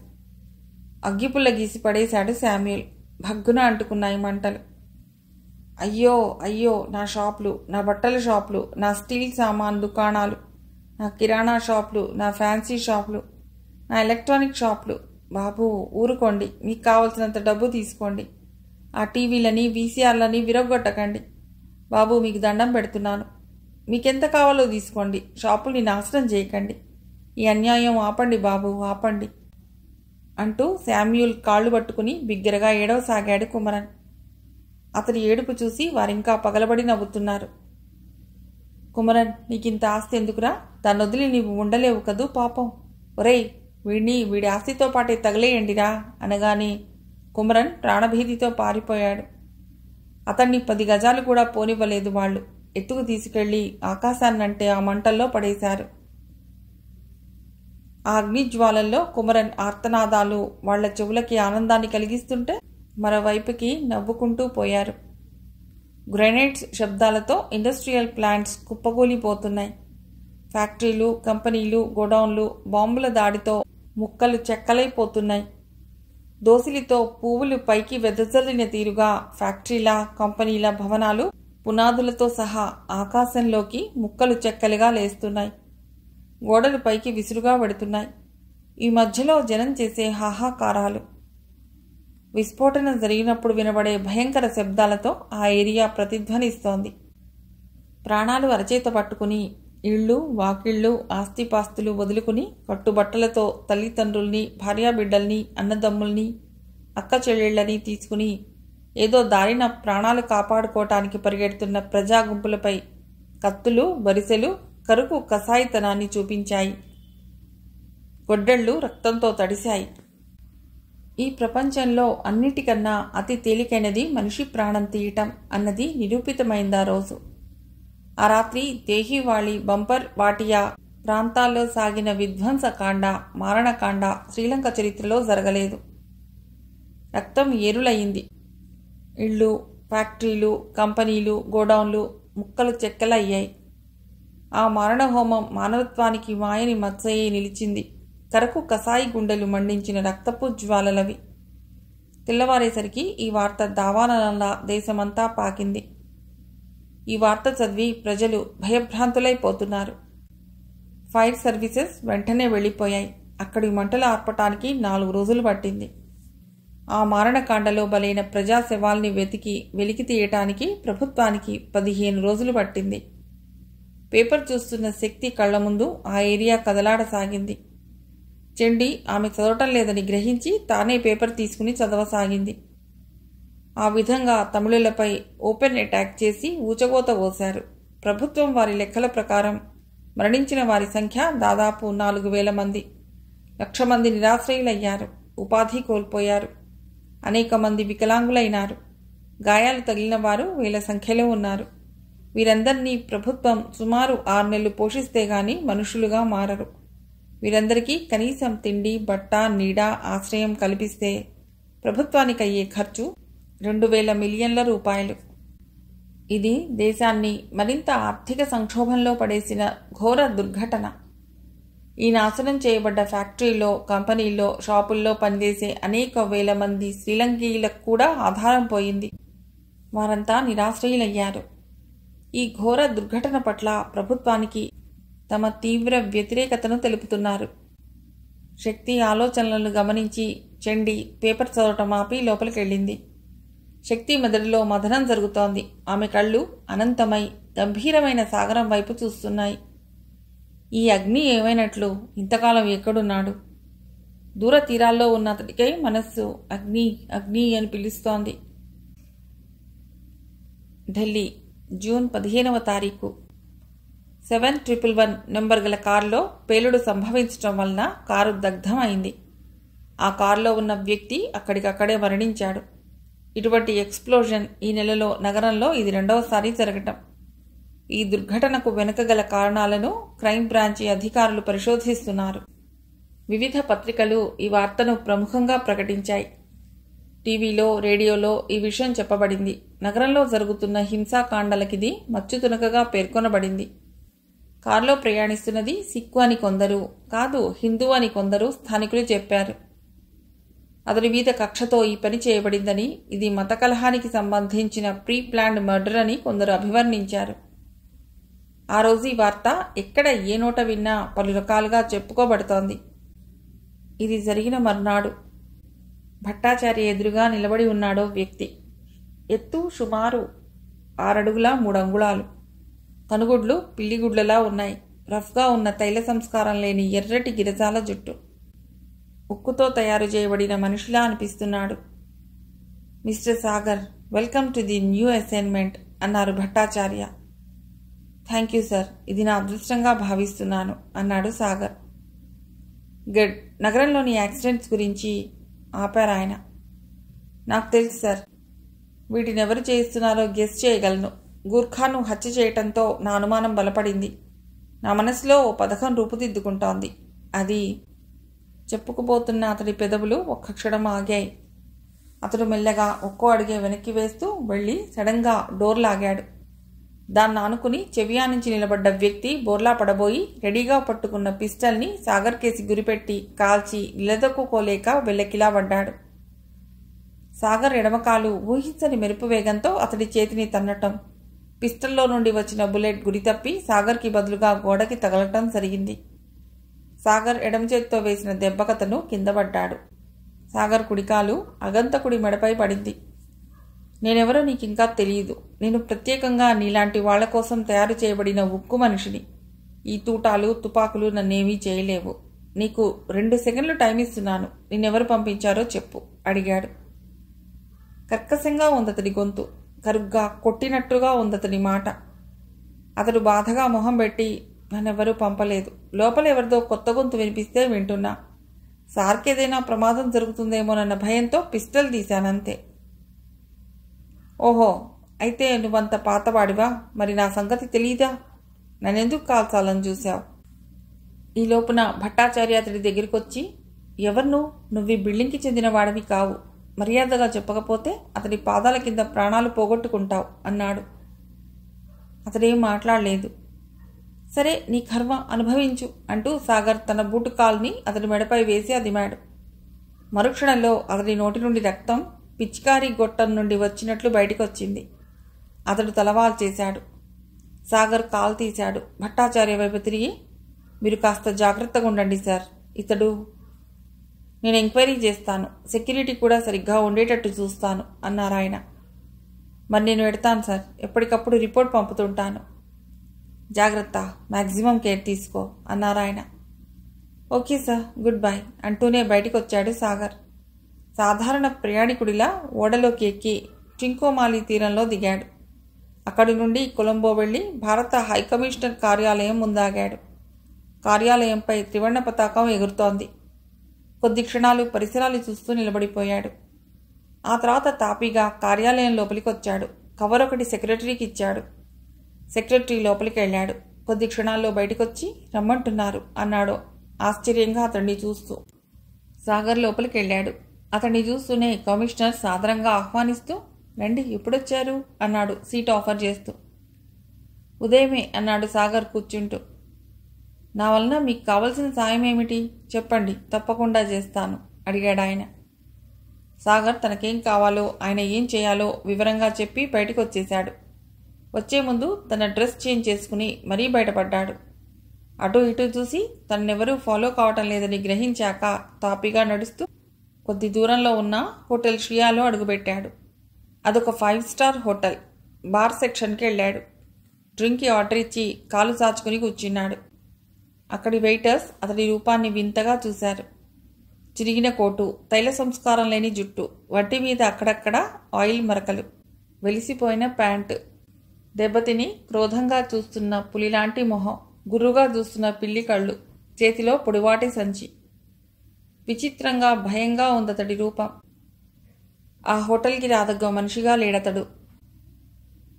అగ్గిపుల్ల గీసి పడేశాడు శామ్యూల్. భగ్గున అంటుకున్నాయి మంటలు. అయ్యో అయ్యో, నా షాపులు, నా బట్టల షాపులు, నా స్టీల్ సామాన్ దుకాణాలు, నా కిరాణా షాపులు, నా ఫ్యాన్సీ షాపులు, నా ఎలక్ట్రానిక్ షాపులు. బాబు ఊరుకోండి, మీకు కావలసినంత డబ్బు తీసుకోండి. ఆ టీవీలని, వీసీఆర్లని విరగొట్టకండి. బాబు మీకు దండం పెడుతున్నాను. మీకెంత కావాలో తీసుకోండి, షాపుల్ని నాశనం చేయకండి. ఈ అన్యాయం ఆపండి బాబు, ఆపండి అంటూ శామ్యూల్ కాళ్ళు పట్టుకుని బిగ్గరగా ఏడవసాగాడు కుమరన్. అతని ఏడుపు చూసి వారింకా పగలబడి నవ్వుతున్నారు. కుమరన్, నీకింత ఆస్తి ఎందుకురా? దాన్నొదిలి నీవు ఉండలేవు కదూ పాపం. ఒరేయ్, వీడి ఆస్తితో పాటే తగలేయండిరా అనగానే కుమరన్ ప్రాణభీతితో పారిపోయాడు. అతన్ని 10 గజాలు కూడా పోనివ్వలేదు వాళ్ళు. ఎత్తుకు తీసుకెళ్లి ఆకాశాన్నంటే ఆ మంటల్లో పడేశారు. ఆ అగ్నిజ్వాలల్లో కుమరన్ ఆర్తనాదాలు వాళ్ల చెవులకి ఆనందాన్ని కలిగిస్తుంటే మరోవైపుకి నవ్వుకుంటూ పోయారు. గ్రెనేడ్స్ శబ్దాలతో ఇండస్ట్రియల్ ప్లాంట్స్ కుప్పగూలిపోతున్నాయి. ఫ్యాక్టరీలు, కంపెనీలు, గోడౌన్లు బాంబుల దాడితో ముక్కలు చెక్కలైపోతున్నాయి. దోసిలితో పువ్వులు పైకి వెదజల్లిన తీరుగా ఫ్యాక్టరీల, కంపెనీల భవనాలు పునాదులతో సహా ఆకాశంలోకి ముక్కలు చెక్కలుగా లేస్తున్నాయి. గోడలు పైకి విసురుగా పడుతున్నాయి. ఈ మధ్యలో జనం చేసే హాహాకారాలు, విస్ఫోటనం జరిగినప్పుడు వినబడే భయంకర శబ్దాలతో ఆ ఏరియా ప్రతిధ్వనిస్తోంది. ప్రాణాలు అరచేత పట్టుకుని ఇళ్ళు, వాకిళ్ళు, ఆస్తిపాస్తులు వదులుకుని కట్టుబట్టలతో తల్లిదండ్రుల్ని, భార్యాబిడ్డల్ని, అన్నదమ్ముల్ని, అక్క చెల్లెళ్లని తీసుకుని ఏదో దారిన ప్రాణాలు కాపాడుకోవటానికి పరిగెడుతున్న ప్రజా గుంపులపై కత్తులు, బరిసెలు కరుకు కసాయితనాన్ని చూపించాయి. గొడ్డళ్ళు రక్తంతో తడిశాయి. ఈ ప్రపంచంలో అన్నిటికన్నా అతి తేలికైనది మనిషి ప్రాణం తీయటం అన్నది నిరూపితమైందా రోజు. ఆ రాత్రి దేహివాళి, బంపర్ వాటియా ప్రాంతాల్లో సాగిన విధ్వంసకాండ, మారణకాండ శ్రీలంక చరిత్రలో జరగలేదు. రక్తం ఏరులయ్యింది. ఇళ్ళు, ఫ్యాక్టరీలు, కంపెనీలు, గోడౌన్లు ముక్కలు చెక్కలయ్యాయి. ఆ మారణహోమం మానవత్వానికి మాయని మచ్చయ్యి నిలిచింది. కరకు కసాయి గుండెలు మండించిన రక్తపు జ్వాలలవి. తెల్లవారేసరికి ఈ వార్త దావానలా దేశమంతా పాకింది. ఈ వార్త చదివి ప్రజలు భయభ్రాంతులైపోతున్నారు. ఫైర్ సర్వీసెస్ వెంటనే వెళ్లిపోయాయి. అక్కడి మంటలు ఆర్పటానికి 4 రోజులు పట్టింది. ఆ మారణకాండలో బలైన ప్రజా శవాల్ని వెలికి తీయటానికి ప్రభుత్వానికి 15 రోజులు పట్టింది. పేపర్ చూస్తున్న శక్తి కళ్ల ముందు ఆ ఏరియా కదలాడసాగింది. చెండి ఆమె చదవటం లేదని గ్రహించి తానే పేపర్ తీసుకుని చదవసాగింది. ఆ విధంగా తమిళులపై ఓపెన్ అటాక్ చేసి ఊచకోత కోశారు. ప్రభుత్వం వారి లెక్కల ప్రకారం మరణించిన వారి సంఖ్య దాదాపు 4,000 మంది. 1,00,000 మంది నిరాశ్రయులయ్యారు, ఉపాధి కోల్పోయారు. అనేక మంది వికలాంగులైనారు. గాయాలు తగిలిన వారు వేల సంఖ్యలో ఉన్నారు. వీరందరినీ ప్రభుత్వం సుమారు 6 నెలలు పోషిస్తే గాని మనుషులుగా మారరు. వీరందరికీ కనీసం తిండి, బట్ట, నీడ, ఆశ్రయం కల్పిస్తే ప్రభుత్వానికి అయ్యే ఖర్చు 2,000 మిలియన్ల రూపాయలు. ఇది దేశాన్ని మరింత ఆర్థిక సంక్షోభంలో పడేసిన ఘోర దుర్ఘటన. ఈ నాశనం చేయబడ్డ ఫ్యాక్టరీలో, కంపెనీల్లో, షాపుల్లో పనిచేసే అనేక వేల మంది శ్రీలంకీయులకు కూడా ఆధారం పోయింది. వారంతా నిరాశ్రయులయ్యారు. ఈ ఘోర దుర్ఘటన పట్ల ప్రభుత్వానికి తమ తీవ్ర వ్యతిరేకతను తెలుపుతున్నారు. శక్తి ఆలోచనలను గమనించి చెండి పేపర్ చదవటం ఆపి లోపలికెళ్ళింది. శక్తి మెదడులో మథనం జరుగుతోంది. ఆమె కళ్ళు అనంతమై గంభీరమైన సాగరం వైపు చూస్తున్నాయి. ఈ అగ్ని ఏమైనట్లు ఇంతకాలం ఎక్కడున్నాడు? దూర తీరాల్లో ఉన్న అతడికై మనస్సు అగ్ని అగ్ని అని పిలుస్తోంది. ఢిల్లీ, జూన్ 15వ తారీఖు. 7111 నెంబర్ గల కారులో పేలుడు సంభవించటం వలన కారు దగ్ధం అయింది. ఆ కారులో ఉన్న వ్యక్తి అక్కడికక్కడే మరణించాడు. ఇటువంటి ఎక్స్ప్లోజన్ ఈ నెలలో నగరంలో ఇది 2వసారి జరగటం. ఈ దుర్ఘటనకు వెనుక గల కారణాలను క్రైమ్ బ్రాంచి అధికారులు పరిశోధిస్తున్నారు. వివిధ పత్రికలు ఈ వార్తను ప్రముఖంగా ప్రకటించాయి. టీవీలో, రేడియోలో ఈ విషయం చెప్పబడింది. నగరంలో జరుగుతున్న హింసాకాండలకిది మచ్చుతునకగా పేర్కొనబడింది. కారులో ప్రయాణిస్తున్నది సిక్కు అని కొందరు, కాదు హిందూ అని కొందరు స్థానికులు చెప్పారు. అతని మీద కక్షతో ఈ పని చేయబడిందని, ఇది మత కలహానికి సంబంధించిన ప్రీ ప్లాన్డ్ మర్డర్ అని కొందరు అభివర్ణించారు. ఆ రోజు ఈ వార్త ఎక్కడ ఏ నోట విన్నా పలు రకాలుగా చెప్పుకోబడుతోంది. ఇది జరిగిన మర్నాడు భట్టాచార్య ఎదురుగా నిలబడి ఉన్నాడో వ్యక్తి. ఎత్తు సుమారు 6 అడుగుల 3 అంగుళాలు. కనుగుడ్లు పిల్లిగుడ్లలా ఉన్నాయి. రఫ్గా ఉన్న తైల సంస్కారం లేని ఎర్రటి గిరజాల జుట్టు. ఉక్కుతో తయారు చేయబడిన మనిషిలా అనిపిస్తున్నాడు. Mister Sagar, welcome to the new assignment అన్నారు భట్టాచార్య. థ్యాంక్ యూ సార్, ఇది నా అదృష్టంగా భావిస్తున్నాను అన్నాడు సాగర్. గుడ్. నగరంలోని యాక్సిడెంట్స్ గురించి ఆపారాయన. నాకు తెలుసు సార్. వీటినెవరు చేయిస్తున్నారో గెస్ చేయగలను. గూర్ఖాను హత్య చేయటంతో నా అనుమానం బలపడింది. నా మనసులో ఓ పథకం రూపుదిద్దుకుంటోంది. అది చెప్పుకుపోతున్న అతడి పెదవులు ఒక్క క్షణం ఆగాయి. అతడు మెల్లగా ఒక్కో అడిగే వెనక్కి వేస్తూ వెళ్ళి సడన్గా డోర్ లాగాడు. దాన్ని ఆనుకుని చెవియా నుంచి నిలబడ్డ వ్యక్తి బోర్లా పడబోయి రెడీగా పట్టుకున్న పిస్టల్ని సాగర్ కేసి గురిపెట్టి కాల్చి నిలదొక్కుకోలేక వెల్లకిలా పడ్డాడు. సాగర్ ఎడమకాలు ఊహించని మెరుపు వేగంతో అతడి చేతిని తన్నటం, పిస్టల్లో నుండి వచ్చిన బుల్లెట్ గురి తప్పి సాగర్కి బదులుగా గోడకి తగలటం జరిగింది. సాగర్ ఎడమ చేతితో వేసిన దెబ్బకతను కింద పడ్డాడు. సాగర్ కుడికాలు అగంతకుడి మెడపై పడింది. నేనెవరో నీకింకా తెలియదు. నేను ప్రత్యేకంగా నీలాంటి వాళ్ల కోసం తయారు చేయబడిన ఉక్కు మనిషిని. ఈ తూటాలు, తుపాకులు నన్నేమీ చేయలేవు. నీకు 2 సెకండ్లు టైం ఇస్తున్నాను. నిన్నెవరు పంపించారో చెప్పు అడిగాడు. కర్కశంగా ఉందతడి గొంతు. కరుగ్గా కొట్టినట్టుగా ఉందతడి మాట. అతడు బాధగా మొహం పెట్టి, నన్నెవరూ పంపలేదు. లోపల ఎవరిదో కొత్త గొంతు వినిపిస్తే వింటున్నా. సార్కేదైనా ప్రమాదం జరుగుతుందేమోనన్న భయంతో పిస్టల్ తీశానంతే. ఓహో, అయితే నువ్వంత పాతవాడివా? మరి నా సంగతి తెలీదా? నన్నెందుకు కాల్చాలని చూశావు? ఈ లోపున భట్టాచార్య అతడి దగ్గరికొచ్చి, ఎవరు నువ్వు ఈ బిల్డింగ్కి చెందిన వాడివి కావు. మర్యాదగా చెప్పకపోతే అతడి పాదాల కింద ప్రాణాలు పోగొట్టుకుంటావు అన్నాడు. అతడేం మాట్లాడలేదు. సరే, నీ కర్మ అనుభవించు అంటూ సాగర్ తన బూటు కాల్ని అతడి మెడపై వేసి అదిమాడు. మరుక్షణంలో అతడి నోటి నుండి రక్తం పిచికారీ గొట్టం నుండి వచ్చినట్లు బయటికొచ్చింది. అతడు తలవాల్ చేశాడు. సాగర్ కాల్ తీశాడు. భట్టాచార్య వైపు తిరిగి, మీరు కాస్త జాగ్రత్తగా ఉండండి సార్. ఇతడు నేను ఎంక్వైరీ చేస్తాను. సెక్యూరిటీ కూడా సరిగ్గా ఉండేటట్టు చూస్తాను అన్నారాయన. మరి నేను పెడతాను సార్. ఎప్పటికప్పుడు రిపోర్ట్ పంపుతుంటాను. జాగ్రత్త, మ్యాక్సిమం కేర్ తీసుకో అన్నారాయన. ఓకే సార్, గుడ్ బై అంటూనే బయటికి వచ్చాడు సాగర్. సాధారణ ప్రయాణికుడిలా ఓడలోకి ఎక్కి ట్రింకోమాలి తీరంలో దిగాడు. అక్కడి నుండి కొలంబో వెళ్లి భారత హైకమిషనర్ కార్యాలయం ముందాగాడు. కార్యాలయంపై త్రివర్ణ పతాకం ఎగురుతోంది. కొద్ది క్షణాలు పరిసరాలు చూస్తూ నిలబడిపోయాడు. ఆ తర్వాత తాపీగా కార్యాలయం లోపలికి వచ్చాడు. కవర్ ఒకటి సెక్రటరీకి ఇచ్చాడు. సెక్రటరీ లోపలికి వెళ్ళాడు. కొద్ది క్షణాల్లో బయటకొచ్చి రమ్మంటున్నారు అన్నాడు ఆశ్చర్యంగా అతన్ని చూస్తూ. సాగర్ లోపలికి వెళ్ళాడు. అతన్ని చూస్తూనే కమిషనర్ సాదరంగా ఆహ్వానిస్తూ, రండి, ఎప్పుడొచ్చారు అన్నాడు సీట్ ఆఫర్ చేస్తూ. ఉదయమే అన్నాడు సాగర్ కూర్చుంటూ. నా వలన మీకు కావలసిన సాయం ఏమిటి చెప్పండి, తప్పకుండా చేస్తాను అడిగాడు ఆయన. సాగర్ తనకేం కావాలో, ఆయన ఏం చేయాలో వివరంగా చెప్పి బయటకు వచ్చేశాడు. వచ్చే ముందు తన డ్రెస్ చేంజ్ చేసుకుని మరీ బయటపడ్డాడు. అటు ఇటు చూసి తనెవరూ ఫాలో కావటం లేదని గ్రహించాక తాపీగా నడుస్తూ కొద్ది దూరంలో ఉన్న హోటల్ శ్రియాలో అడుగుపెట్టాడు. అదొక 5 స్టార్ హోటల్. బార్ సెక్షన్కి వెళ్ళాడు. డ్రింక్కి ఆర్డర్ ఇచ్చి కాలు సాచుకుని కూర్చున్నాడు. అక్కడి వెయిటర్స్ అతడి రూపాన్ని వింతగా చూశారు. చిరిగిన కోటు, తైల సంస్కారం లేని జుట్టు, వడ్డీ మీద అక్కడక్కడ ఆయిల్ మరకలు, వెలిసిపోయిన ప్యాంటు, దెబ్బతిని క్రోధంగా చూస్తున్న పులిలాంటి మొహం, గుర్రుగా చూస్తున్న పిల్లి కళ్ళు, చేతిలో పొడివాటి సంచి. విచిత్రంగా భయంగా ఉందతడి రూపం. ఆ హోటల్కి రాదగ్గ మనిషిగా లేడతడు.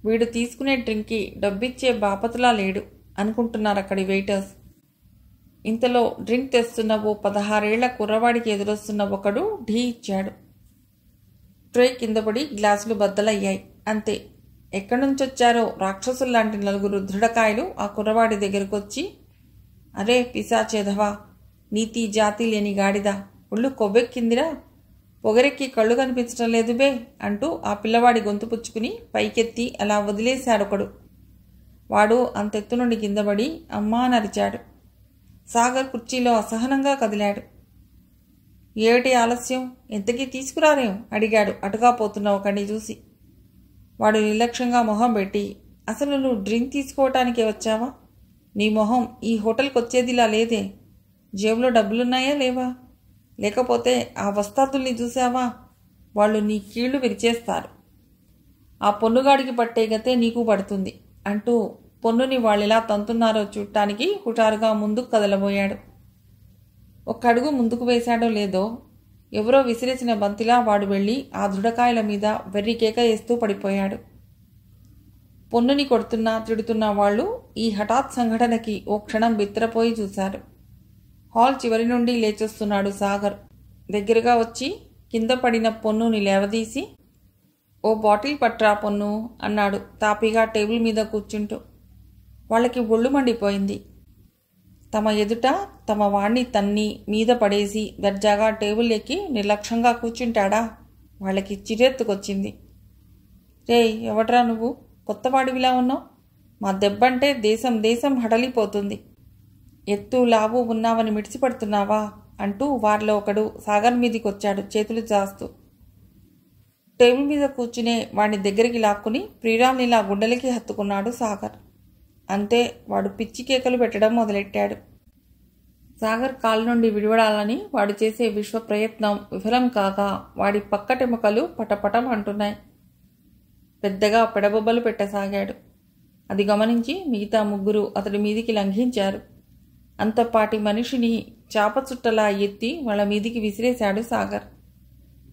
వీడు తీసుకునే డ్రింక్కి డబ్బిచ్చే బాపతులా లేడు అనుకుంటున్నారు అక్కడి వెయిటర్స్. ఇంతలో డ్రింక్ తెస్తున్న ఓ 16 ఏళ్ల కుర్రవాడికి ఎదురొస్తున్న ఒకడు ఢీ ఇచ్చాడు. ట్రే కిందపడి గ్లాసులు బద్దలయ్యాయి. అంతే. ఎక్కడి నుంచొచ్చారో రాక్షసుల్లాంటి 4 దృఢకాయలు ఆ కుర్రవాడి దగ్గరకొచ్చి, అరే పిశాచేధవా, నీతి జాతి లేని గాడిద, ఒళ్ళు కొవ్వెక్కిందిరా, పొగరెక్కి కళ్ళు కనిపించటం లేదు బే అంటూ ఆ పిల్లవాడి గొంతు పుచ్చుకుని పైకెత్తి అలా వదిలేశాడొకడు. వాడు అంతెత్తు నుండి కిందపడి అమ్మా నరిచాడు. సాగర్ కుర్చీలో అసహనంగా కదిలాడు. ఏమిటి ఆలస్యం, ఎంతకీ తీసుకురారేం అడిగాడు అటుగా పోతున్న ఒకడిని చూసి. వాడు నిర్లక్ష్యంగా మొహం పెట్టి, అసలు నువ్వు డ్రింక్ తీసుకోవటానికే వచ్చావా? నీ మొహం ఈ హోటల్కి వచ్చేదిలా లేదే. జేబులో డబ్బులున్నాయా లేవా? లేకపోతే ఆ వస్తాదుల్ని చూసావా? వాళ్ళు నీ కీళ్లు విరిచేస్తారు. ఆ పొన్నుగాడికి పట్టే గతే నీకు పడుతుంది అంటూ పొన్నుని వాళ్ళెలా తంతున్నారో చూడటానికి హుటారుగా ముందుకు కదలబోయాడు. ఒక్కడుగు ముందుకు వేశాడో లేదో ఎవరో విసిరేసిన బంతిలా వాడు వెళ్ళి ఆ దృఢకాయల మీద వెర్రి కేక వేస్తూ పడిపోయాడు. పొన్నుని కొడుతున్నా తిడుతున్నా వాళ్ళు ఈ హఠాత్ సంఘటనకి ఓ క్షణం బిత్తరపోయి చూశారు. హాల్ చివరి నుండి లేచొస్తున్నాడు సాగర్. దగ్గరగా వచ్చి కింద పడిన పొన్నుని లేవదీసి, ఓ బాటిల్ పట్రా పొన్ను అన్నాడు తాపీగా టేబుల్ మీద కూర్చుంటూ. వాళ్ళకి ఒళ్ళు మండిపోయింది. తమ ఎదుట తమ వాణ్ణి తన్ని మీద పడేసి దర్జాగా టేబుల్ ఎక్కి నిర్లక్ష్యంగా కూర్చుంటాడా? వాళ్ళకి చిరెత్తుకొచ్చింది. రే, ఎవట్రా నువ్వు, కొత్తవాడివిలా ఉన్నావు? మా దెబ్బంటే దేశం దేశం హడలిపోతుంది. ఎత్తు లావు ఉన్నావని మిడిసిపడుతున్నావా అంటూ వారిలో ఒకడు సాగర్ మీదికొచ్చాడు చేతులు చాస్తూ. టేబుల్ మీద కూర్చునే వాడిని దగ్గరికి లాక్కుని ప్రియురాల్నిలా గుండెలకి హత్తుకున్నాడు సాగర్. అంతే, వాడు పిచ్చి కేకలు పెట్టడం మొదలెట్టాడు. సాగర్ కాలు నుండి విడివడాలని వాడు చేసే విశ్వ ప్రయత్నం విఫలం కాగా వాడి పక్కటెముకలు పటపటం అంటున్నాయి. పెద్దగా పెడబొబ్బలు పెట్టసాగాడు. అది గమనించి మిగతా 3 అతడి మీదికి లంఘించారు. అంతపాటి మనిషిని చాపచుట్టలా ఎత్తి వాళ్ళ మీదికి విసిరేశాడు సాగర్.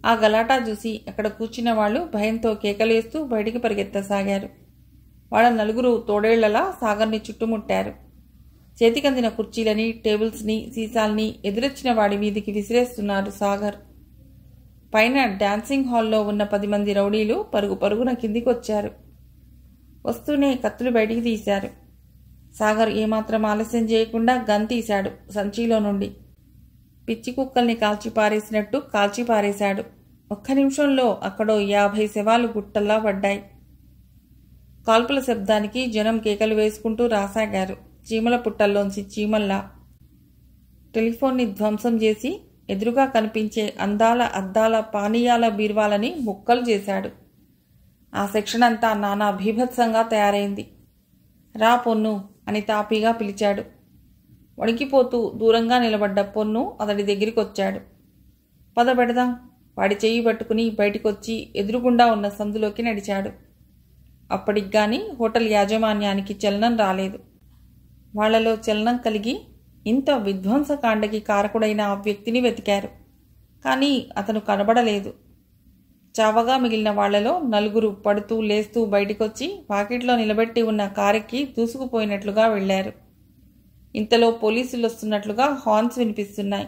ఆ గలాటా చూసి అక్కడ కూర్చున్న వాళ్ళు భయంతో కేకలేస్తూ బయటికి పరిగెత్తసాగారు. వాళ్ళ 4 తోడేళ్లలా సాగర్ని చుట్టుముట్టారు. చేతికందిన కుర్చీలని, టేబుల్స్ని, సీసాల్ని ఎదురొచ్చిన వాడి మీదికి విసిరేస్తున్నారు సాగర్. పైన డాన్సింగ్ హాల్లో ఉన్న 10 మంది రౌడీలు పరుగు పరుగున కిందికొచ్చారు. వస్తూనే కత్తులు బయటికి తీశారు. సాగర్ ఏమాత్రం ఆలస్యం చేయకుండా గన్ తీశాడు సంచిలో నుండి. పిచ్చి కుక్కల్ని కాల్చిపారేసినట్టు కాల్చిపారేశాడు. ఒక్క నిమిషంలో అక్కడో 50 శవాలు గుట్టల్లా పడ్డాయి. కాల్పుల శబ్దానికి జనం కేకలు వేసుకుంటూ రాసాగారు, చీమల పుట్టల్లోంచి చీమల్లా. టెలిఫోన్ని ధ్వంసం చేసి ఎదురుగా కనిపించే అందాల అద్దాల పానీయాల బీర్వాలని ముక్కలు చేశాడు. ఆ సెక్షన్ అంతా నానా భీభత్సంగా తయారైంది. రా పొన్ను, అని తాపీగా పిలిచాడు. వణికిపోతూ దూరంగా నిలబడ్డ పొన్ను అతడి దగ్గరికి వచ్చాడు. పద పెడదాం. వాడి చెయ్యి పట్టుకుని బయటికొచ్చి ఎదురుగుండా ఉన్న సందులోకి నడిచాడు. అప్పటికిగాని హోటల్ యాజమాన్యానికి చలనం రాలేదు. వాళ్లలో చలనం కలిగి ఇంత విధ్వంసకాండకి కారకుడైన ఆ వ్యక్తిని వెతికారు. కానీ అతను కనబడలేదు. చావగా మిగిలిన వాళ్లలో నలుగురు పడుతూ లేస్తూ బయటికొచ్చి వాకిట్లో నిలబెట్టి ఉన్న కారెక్కి దూసుకుపోయినట్లుగా వెళ్లారు. ఇంతలో పోలీసులు వస్తున్నట్లుగా హార్న్స్ వినిపిస్తున్నాయి.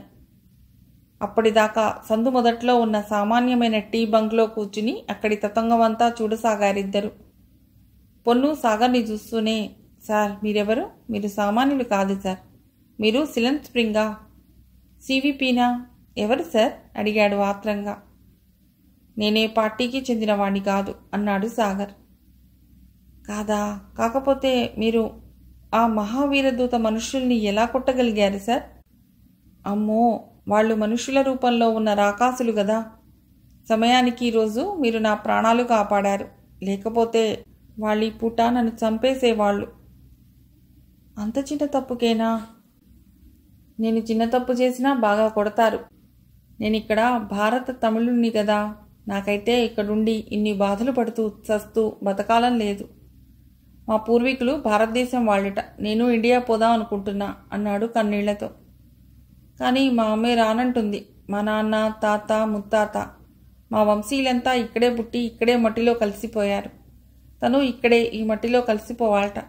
అప్పటిదాకా సందు మొదట్లో ఉన్న సామాన్యమైన టీ బంక్లో కూర్చుని అక్కడి తతంగమంతా చూడసాగారిద్దరు. పొన్ను సాగర్ని చూస్తూనే, సార్ మీరెవరు? మీరు సామాన్యులు కాదు సార్. మీరు సిలన్ స్ప్రింగా? సివిపీనా? ఎవరు సార్? అడిగాడు ఆత్రంగా. నేనే పార్టీకి చెందినవాణ్ణి కాదు అన్నాడు సాగర్. కాదా? కాకపోతే మీరు ఆ మహావీరదూత మనుష్యుల్ని ఎలా కొట్టగలిగారు సార్? అమ్మో, వాళ్ళు మనుషుల రూపంలో ఉన్న రాకాసులు గదా. సమయానికి ఈరోజు మీరు నా ప్రాణాలు కాపాడారు. లేకపోతే వాళ్ళీ పూట నన్ను చంపేసేవాళ్ళు. అంత చిన్న తప్పుకేనా? నేను చిన్న తప్పు చేసినా బాగా కొడతారు. నేనిక్కడ భారత తమిళుణ్ణి కదా. నాకైతే ఇక్కడుండి ఇన్ని బాధలు పడుతూ చస్తూ బతకాలం లేదు. మా పూర్వీకులు భారతదేశం వాళ్ళట. నేను ఇండియా పోదాం అనుకుంటున్నా అన్నాడు కన్నీళ్లతో. కానీ మా అమ్మే రానంటుంది. మా నాన్న, తాత, ముత్తాత, మా వంశీయులంతా ఇక్కడే పుట్టి ఇక్కడే మట్టిలో కలిసిపోయారు. తను ఇక్కడే ఈ మట్టిలో కలిసిపోవాలట.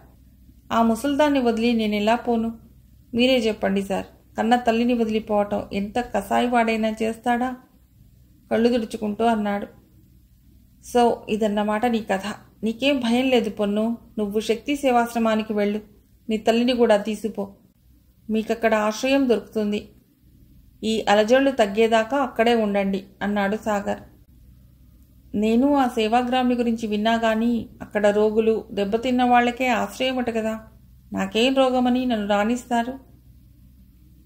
ఆ ముసల్దాన్ని వదిలి నేనెలా పోను? మీరే చెప్పండి సార్. కన్న తల్లిని వదిలిపోవటం ఎంత కసాయివాడైనా చేస్తాడా? కళ్ళు తుడుచుకుంటూ అన్నాడు. సో ఇదన్నమాట నీ కథ. నీకేం భయం లేదు పొన్ను. నువ్వు శక్తి సేవాశ్రమానికి వెళ్ళు. నీ తల్లిని కూడా తీసుపో. మీకక్కడ ఆశ్రయం దొరుకుతుంది. ఈ అలజడులు తగ్గేదాకా అక్కడే ఉండండి అన్నాడు సాగర్. నేను ఆ సేవాగ్రామి గురించి విన్నా గానీ అక్కడ రోగులు, దెబ్బతిన్న వాళ్లకే ఆశ్రయమట కదా. నాకేం రోగమని నన్ను రాణిస్తారు?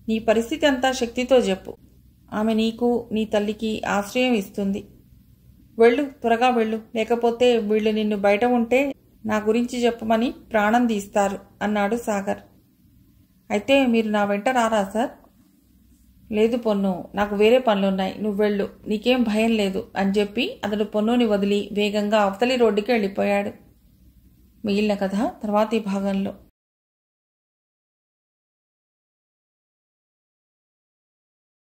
నీ పరిస్థితి అంతా శక్తితో చెప్పు. ఆమె నీకు, నీ తల్లికి ఆశ్రయం ఇస్తుంది. వెళ్ళు, త్వరగా వెళ్ళు. లేకపోతే వీళ్ళు నిన్ను బయట ఉంటే నా గురించి చెప్పమని ప్రాణం తీస్తారు అన్నాడు సాగర్. అయితే మీరు నా వెంట రారా సార్? లేదు పొన్ను, నాకు వేరే పనులున్నాయి. నువ్వు వెళ్ళు, నీకేం భయం లేదు అని చెప్పి అతడు పొన్నుని వదిలి వేగంగా అవతలి రోడ్డుకి వెళ్ళిపోయాడు. మిగిలిన కథ తర్వాతి భాగంలో.